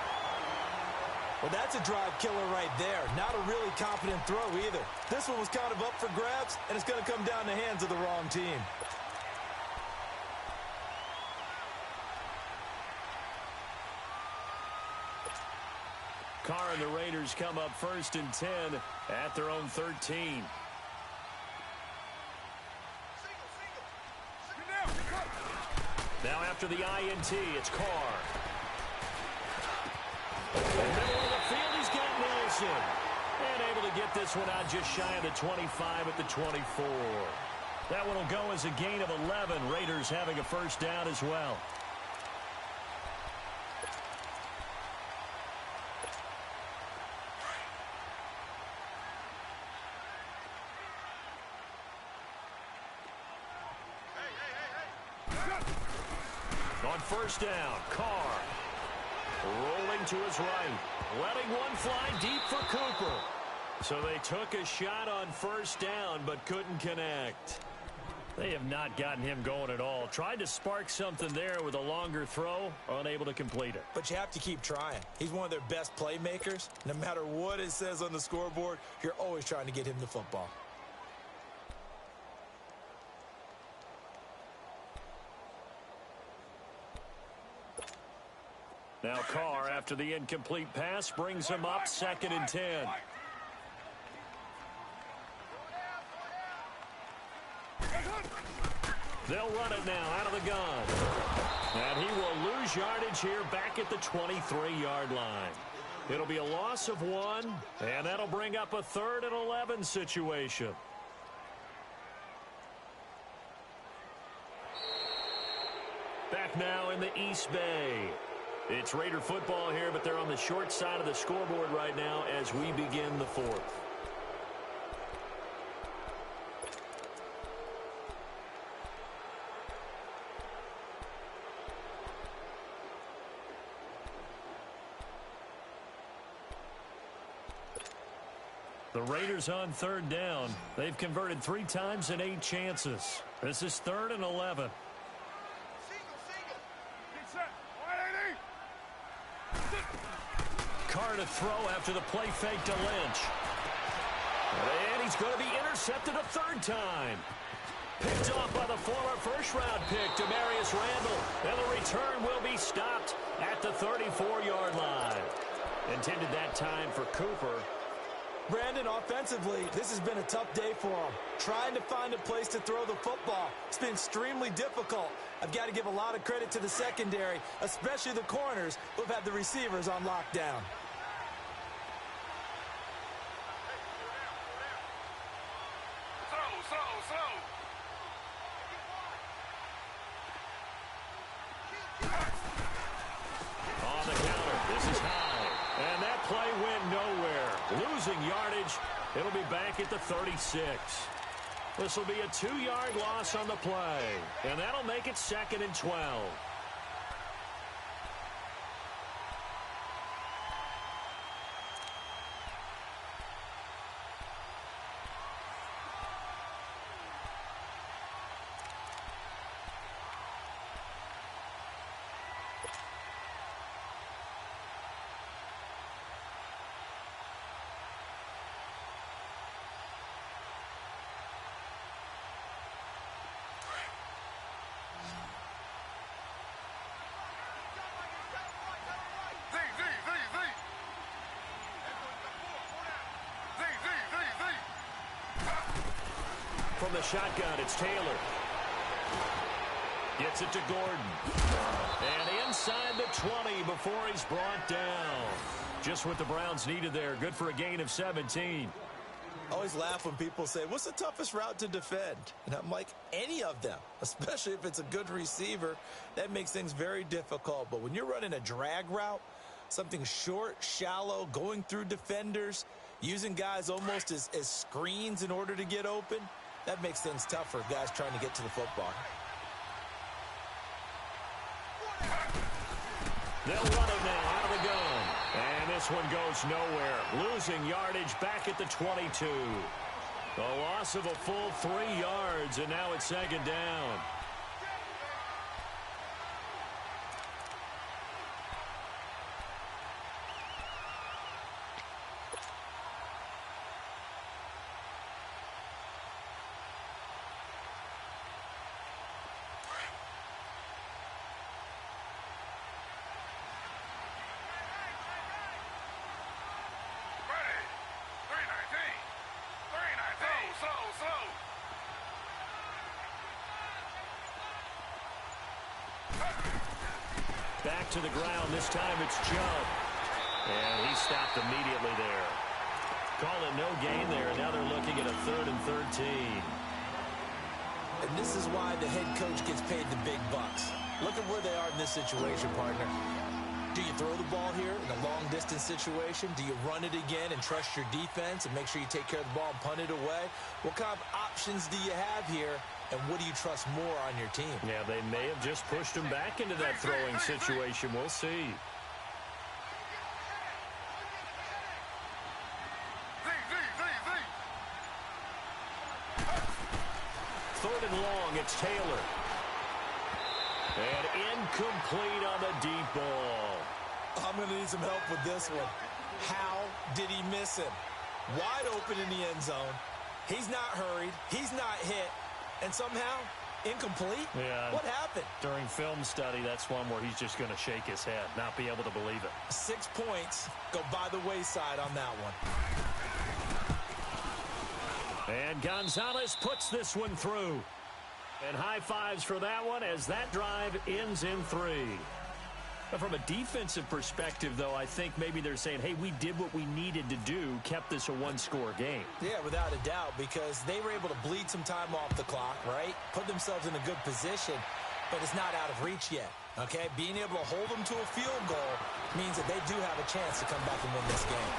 Well, that's a drive killer right there. Not a really confident throw either. This one was kind of up for grabs, and it's going to come down the hands of the wrong team. Carr and the Raiders come up 1st and 10 at their own 13. Now after the INT, it's Carr. In the middle of the field, he's got Nelson. And able to get this one out just shy of the 25 at the 24. That one will go as a gain of 11. Raiders having a 1st down as well. On 1st down, Carr rolling to his right, letting one fly deep for Cooper. So they took a shot on 1st down but couldn't connect. They have not gotten him going at all. Tried to spark something there with a longer throw, unable to complete it. But you have to keep trying. He's one of their best playmakers. No matter what it says on the scoreboard, you're always trying to get him the football. Now Carr, after the incomplete pass, brings him up 2nd and 10. They'll run it now out of the gun. And he will lose yardage here back at the 23-yard line. It'll be a loss of 1, and that'll bring up a 3rd and 11 situation. Back now in the East Bay. It's Raider football here, but they're on the short side of the scoreboard right now as we begin the 4th. The Raiders on 3rd down. They've converted 3 times in 8 chances. This is 3rd and 11. Carr to throw after the play fake to Lynch. And he's going to be intercepted a 3rd time. Picked off by the former 1st-round pick, Demarius Randall. And the return will be stopped at the 34-yard line. Intended that time for Cooper. Brandon, offensively, this has been a tough day for him. Trying to find a place to throw the football. It's been extremely difficult. I've got to give a lot of credit to the secondary, especially the corners who have had the receivers on lockdown. On the counter, this is high. And that play went nowhere. Losing yardage. It'll be back at the 36. This will be a 2-yard loss on the play. And that'll make it 2nd and 12. From the shotgun, it's Taylor. Gets it to Gordon. And inside the 20 before he's brought down. Just what the Browns needed there. Good for a gain of 17. I always laugh when people say, what's the toughest route to defend? And I'm like, any of them, especially if it's a good receiver. That makes things very difficult. But when you're running a drag route, something short, shallow, going through defenders, using guys almost as screens in order to get open, that makes things tough for guys trying to get to the football. They'll run it now out of the gun. And this one goes nowhere. Losing yardage back at the 22. A loss of a full 3 yards, and now it's second down. Back to the ground. This time it's Chubb. And he stopped immediately there. Call it no gain there. Now they're looking at a 3rd and 13. And this is why the head coach gets paid the big bucks. Look at where they are in this situation, partner. Do you throw the ball here in a long-distance situation? Do you run it again and trust your defense and make sure you take care of the ball and punt it away? What kind of options do you have here, and what do you trust more on your team? Yeah, they may have just pushed him back into that throwing situation. We'll see. Third and long, it's Taylor. And incomplete on the deep ball. I'm going to need some help with this one. How did he miss him? Wide open in the end zone. He's not hurried. He's not hit. And somehow, incomplete? Yeah. What happened? During film study, that's one where he's just going to shake his head, not be able to believe it. 6 points go by the wayside on that one. And Gonzalez puts this one through. And high fives for that one as that drive ends in 3. But from a defensive perspective, though, I think maybe they're saying, hey, we did what we needed to do, kept this a one-score game. Yeah, without a doubt, because they were able to bleed some time off the clock, right? Put themselves in a good position, but it's not out of reach yet, okay? Being able to hold them to a field goal means that they do have a chance to come back and win this game.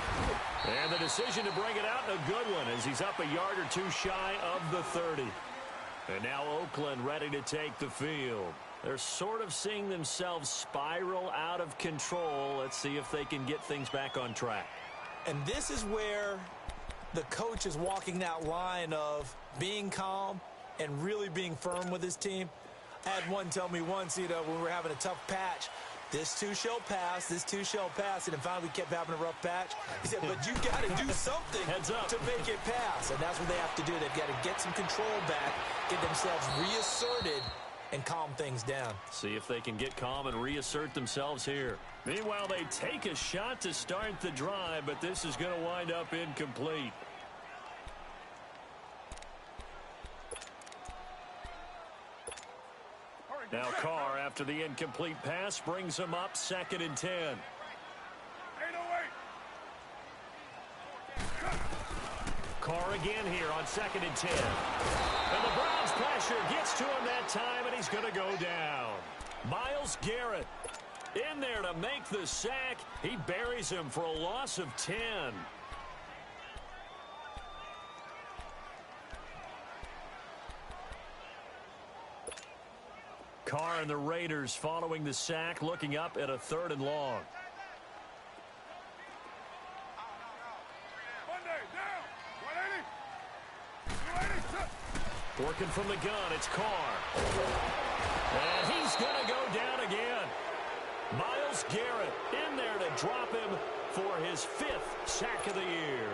And the decision to bring it out, a good one, as he's up a yard or two shy of the 30. And now Oakland ready to take the field. They're sort of seeing themselves spiral out of control. Let's see if they can get things back on track. And this is where the coach is walking that line of being calm and really being firm with his team. I had one tell me once, when we were having a tough patch, this too shall pass, this too shall pass. And then finally we kept having a rough patch. He said, but you got to do something to make it pass. And that's what they have to do. They've got to get some control back, get themselves reasserted, and calm things down. See if they can get calm and reassert themselves here. Meanwhile, they take a shot to start the drive, but this is going to wind up incomplete. Now Carr, after the incomplete pass, brings him up 2nd and 10. Carr again here on 2nd and 10. And the Browns pressure gets to him that time, and he's going to go down. Myles Garrett in there to make the sack. He buries him for a loss of 10. Carr and the Raiders following the sack, looking up at a 3rd and long. Working from the gun, it's Carr. And he's going to go down again. Myles Garrett in there to drop him for his 5th sack of the year.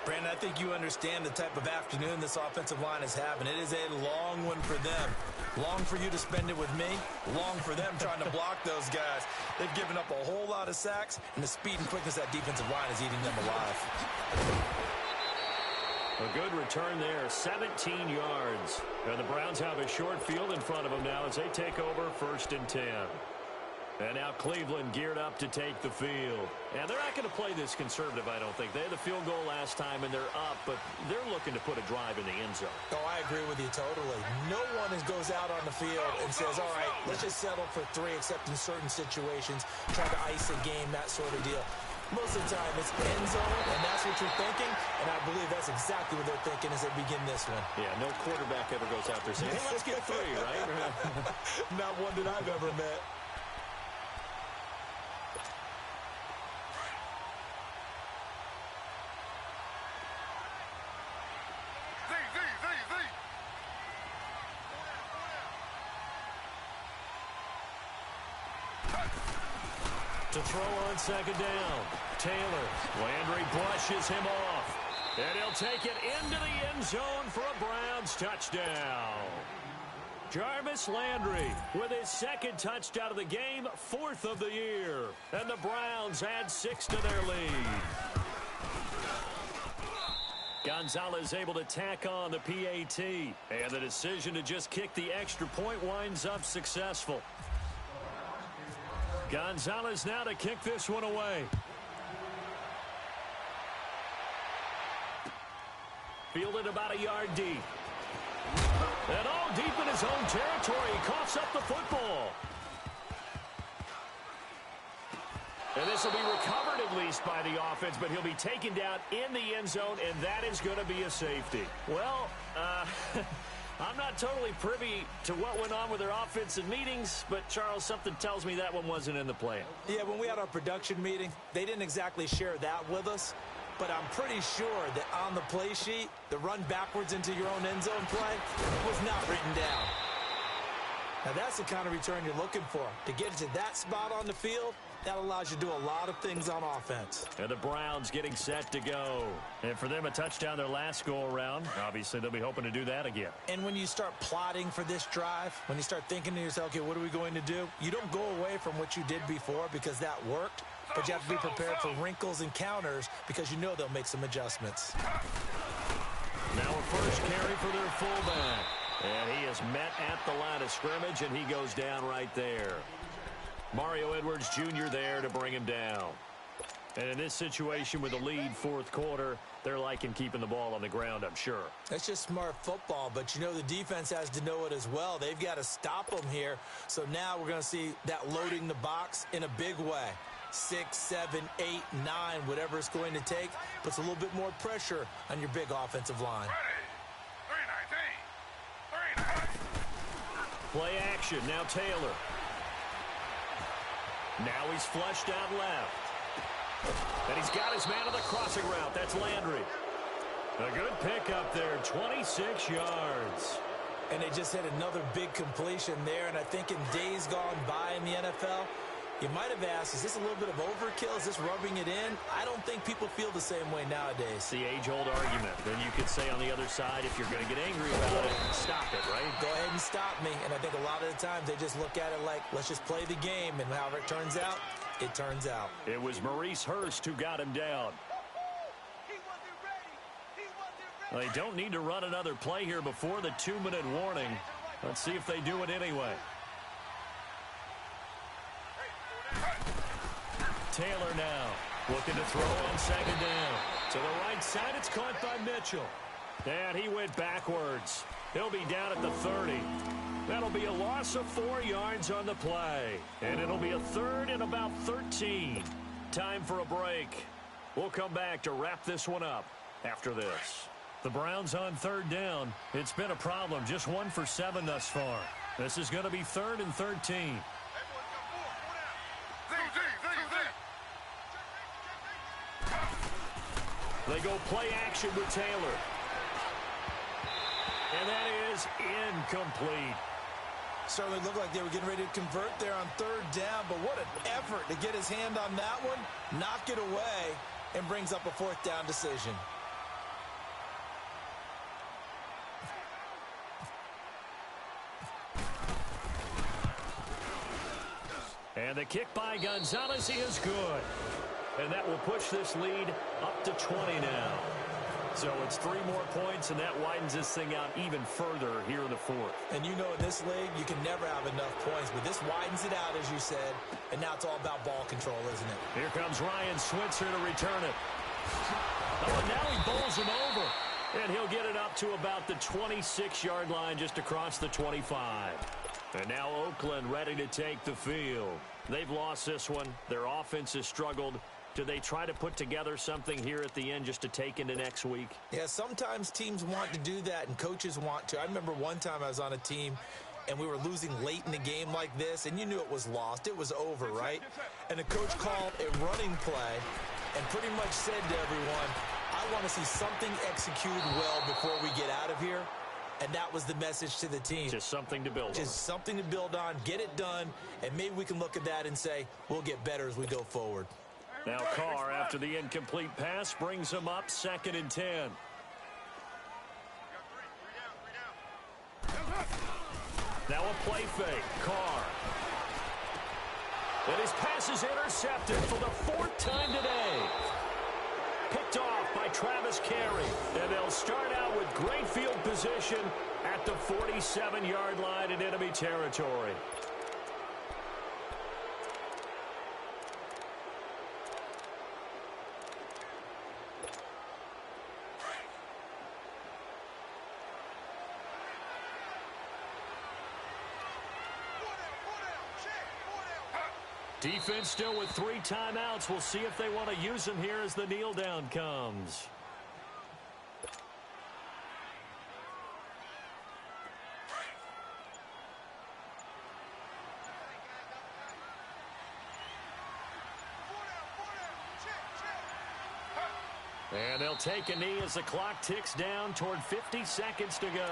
Brandon, I think you understand the type of afternoon this offensive line is having. It is a long one for them. Long for you to spend it with me. Long for them trying to block those guys. They've given up a whole lot of sacks, and the speed and quickness of that defensive line is eating them alive. A good return there, 17 yards. And the Browns have a short field in front of them now as they take over 1st and 10. And now Cleveland geared up to take the field. And they're not going to play this conservative, I don't think. They had the field goal last time, and they're up, but they're looking to put a drive in the end zone. Oh, I agree with you totally. No one goes out on the field and says, all right, let's just settle for 3, except in certain situations, try to ice a game, that sort of deal. Most of the time, it's end zone, and that's what you're thinking, and I believe that's exactly what they're thinking as they begin this one. Yeah, no quarterback ever goes out there saying, hey, let's get 3, right? Not one that I've ever met. To throw on second down. Taylor. Landry brushes him off. And he'll take it into the end zone for a Browns touchdown. Jarvis Landry with his second touchdown of the game, 4th of the year. And the Browns add 6 to their lead. Gonzalez able to tack on the PAT. And the decision to just kick the extra point winds up successful. Gonzalez now to kick this one away. Fielded about a yard deep. And all deep in his own territory. He coughs up the football. And this will be recovered at least by the offense, but he'll be taken down in the end zone, and that is going to be a safety. Well, I'm not totally privy to what went on with their offensive meetings, but, Charles, something tells me that one wasn't in the plan. Yeah, when we had our production meeting, they didn't exactly share that with us, but I'm pretty sure that on the play sheet, the run backwards into your own end zone play was not written down. Now, that's the kind of return you're looking for. To get to that spot on the field, that allows you to do a lot of things on offense. And the Browns getting set to go. And for them, a touchdown their last go-around. Obviously, they'll be hoping to do that again. And when you start plotting for this drive, when you start thinking to yourself, okay, what are we going to do? You don't go away from what you did before because that worked, but you have to be prepared for wrinkles and counters because you know they'll make some adjustments. Now a first carry for their fullback. And he is met at the line of scrimmage, and he goes down right there. Mario Edwards Jr. there to bring him down. And in this situation with the lead 4th quarter, they're liking keeping the ball on the ground, I'm sure. That's just smart football, but you know the defense has to know it as well. They've got to stop them here. So now we're going to see that loading the box in a big way. 6, 7, 8, 9, whatever it's going to take, puts a little bit more pressure on your big offensive line. Play action, now Taylor. Now he's flushed out left. And he's got his man on the crossing route. That's Landry. A good pickup there, 26 yards. And they just had another big completion there. And I think in days gone by in the NFL, you might have asked, is this a little bit of overkill? Is this rubbing it in? I don't think people feel the same way nowadays. It's the age-old argument. Then you could say on the other side, if you're going to get angry about it, stop it, right? Go ahead and stop me. And I think a lot of the times they just look at it like, let's just play the game. And however it turns out, it turns out. It was Maurice Hurst who got him down. Well, they don't need to run another play here before the 2-minute warning. Let's see if they do it anyway. Taylor now looking to throw on second down. To the right side, it's caught by Mitchell. And he went backwards. He'll be down at the 30. That'll be a loss of 4 yards on the play. And it'll be a 3rd and about 13. Time for a break. We'll come back to wrap this one up after this. The Browns on 3rd down. It's been a problem. Just 1 for 7 thus far. This is going to be 3rd and 13. They go play action with Taylor. And that is incomplete. Certainly looked like they were getting ready to convert there on 3rd down, but what an effort to get his hand on that one, knock it away, and brings up a 4th down decision. And the kick by Gonzalez is good. And that will push this lead up to 20 now. So it's 3 more points, and that widens this thing out even further here in the fourth. And you know in this league, you can never have enough points, but this widens it out, as you said, and now it's all about ball control, isn't it? Here comes Ryan Switzer to return it. Oh, and now he bowls him over. And he'll get it up to about the 26-yard line, just across the 25. And now Oakland ready to take the field. They've lost this one. Their offense has struggled. Do they try to put together something here at the end just to take into next week? Yeah, sometimes teams want to do that, and coaches want to. I remember one time I was on a team, and we were losing late in the game like this, and you knew it was lost. It was over, right? And the coach called a running play and pretty much said to everyone, I want to see something executed well before we get out of here. And that was the message to the team. Just something to build on. Just something to build on, get it done, and maybe we can look at that and say, we'll get better as we go forward. Now Carr, after the incomplete pass, brings him up 2nd and 10. Now a play fake. Carr. And his pass is intercepted for the 4th time today. Picked off by Travis Carey. And they'll start out with great field position at the 47-yard line in enemy territory. Defense still with 3 timeouts. We'll see if they want to use them here as the kneel down comes. And they'll take a knee as the clock ticks down toward 50 seconds to go.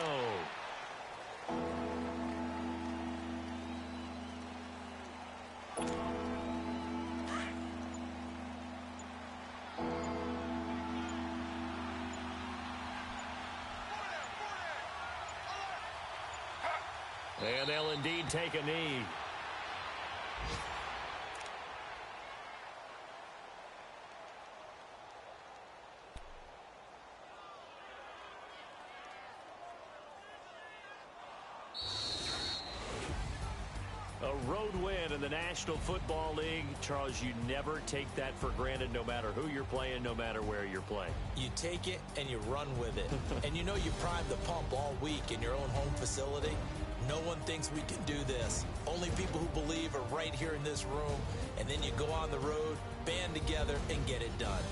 And they'll indeed take a knee. A road win in the National Football League. Charles, you never take that for granted, no matter who you're playing, no matter where you're playing. You take it and you run with it. And you know you prime the pump all week in your own home facility. No one thinks we can do this. Only people who believe are right here in this room. And then you go on the road, band together, and get it done.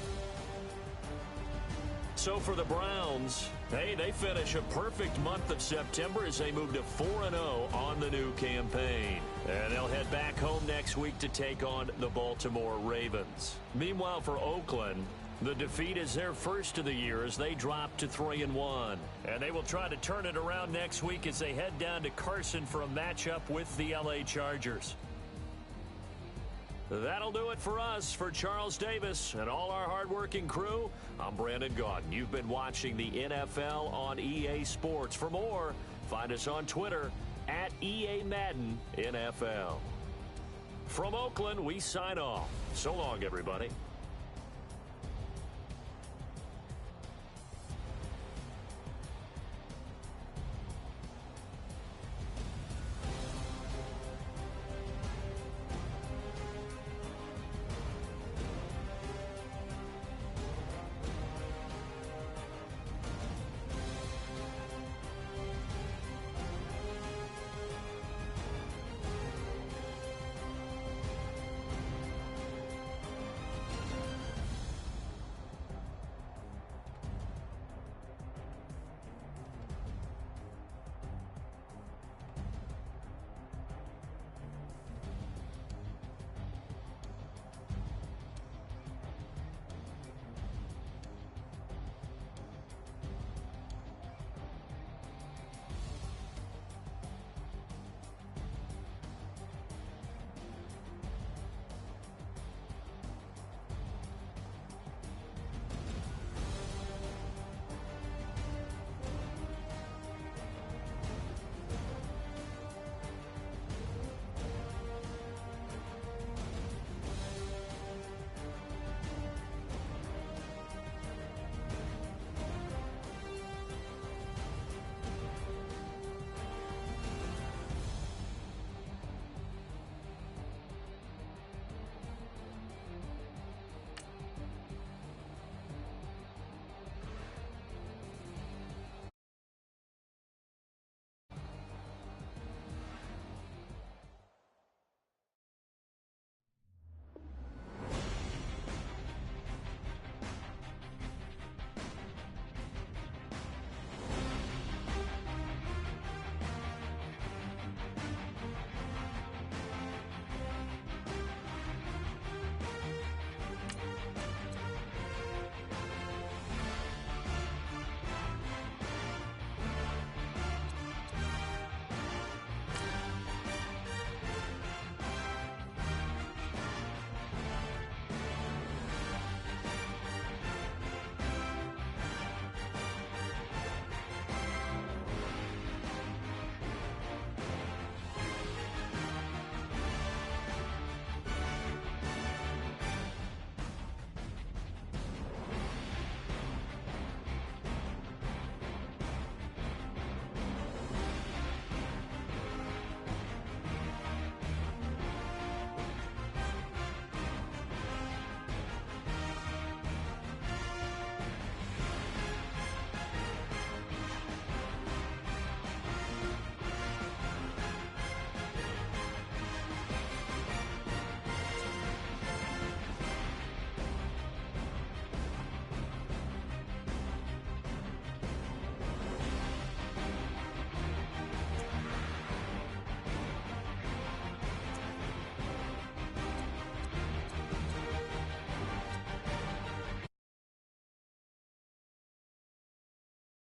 So for the Browns, hey, they finish a perfect month of September as they move to 4-0 on the new campaign. And they'll head back home next week to take on the Baltimore Ravens. Meanwhile, for Oakland, the defeat is their first of the year as they drop to 3-1. And they will try to turn it around next week as they head down to Carson for a matchup with the LA Chargers. That'll do it for us. For Charles Davis and all our hardworking crew, I'm Brandon Gaudin. You've been watching the NFL on EA Sports. For more, find us on Twitter at EA Madden NFL. From Oakland, we sign off. So long, everybody.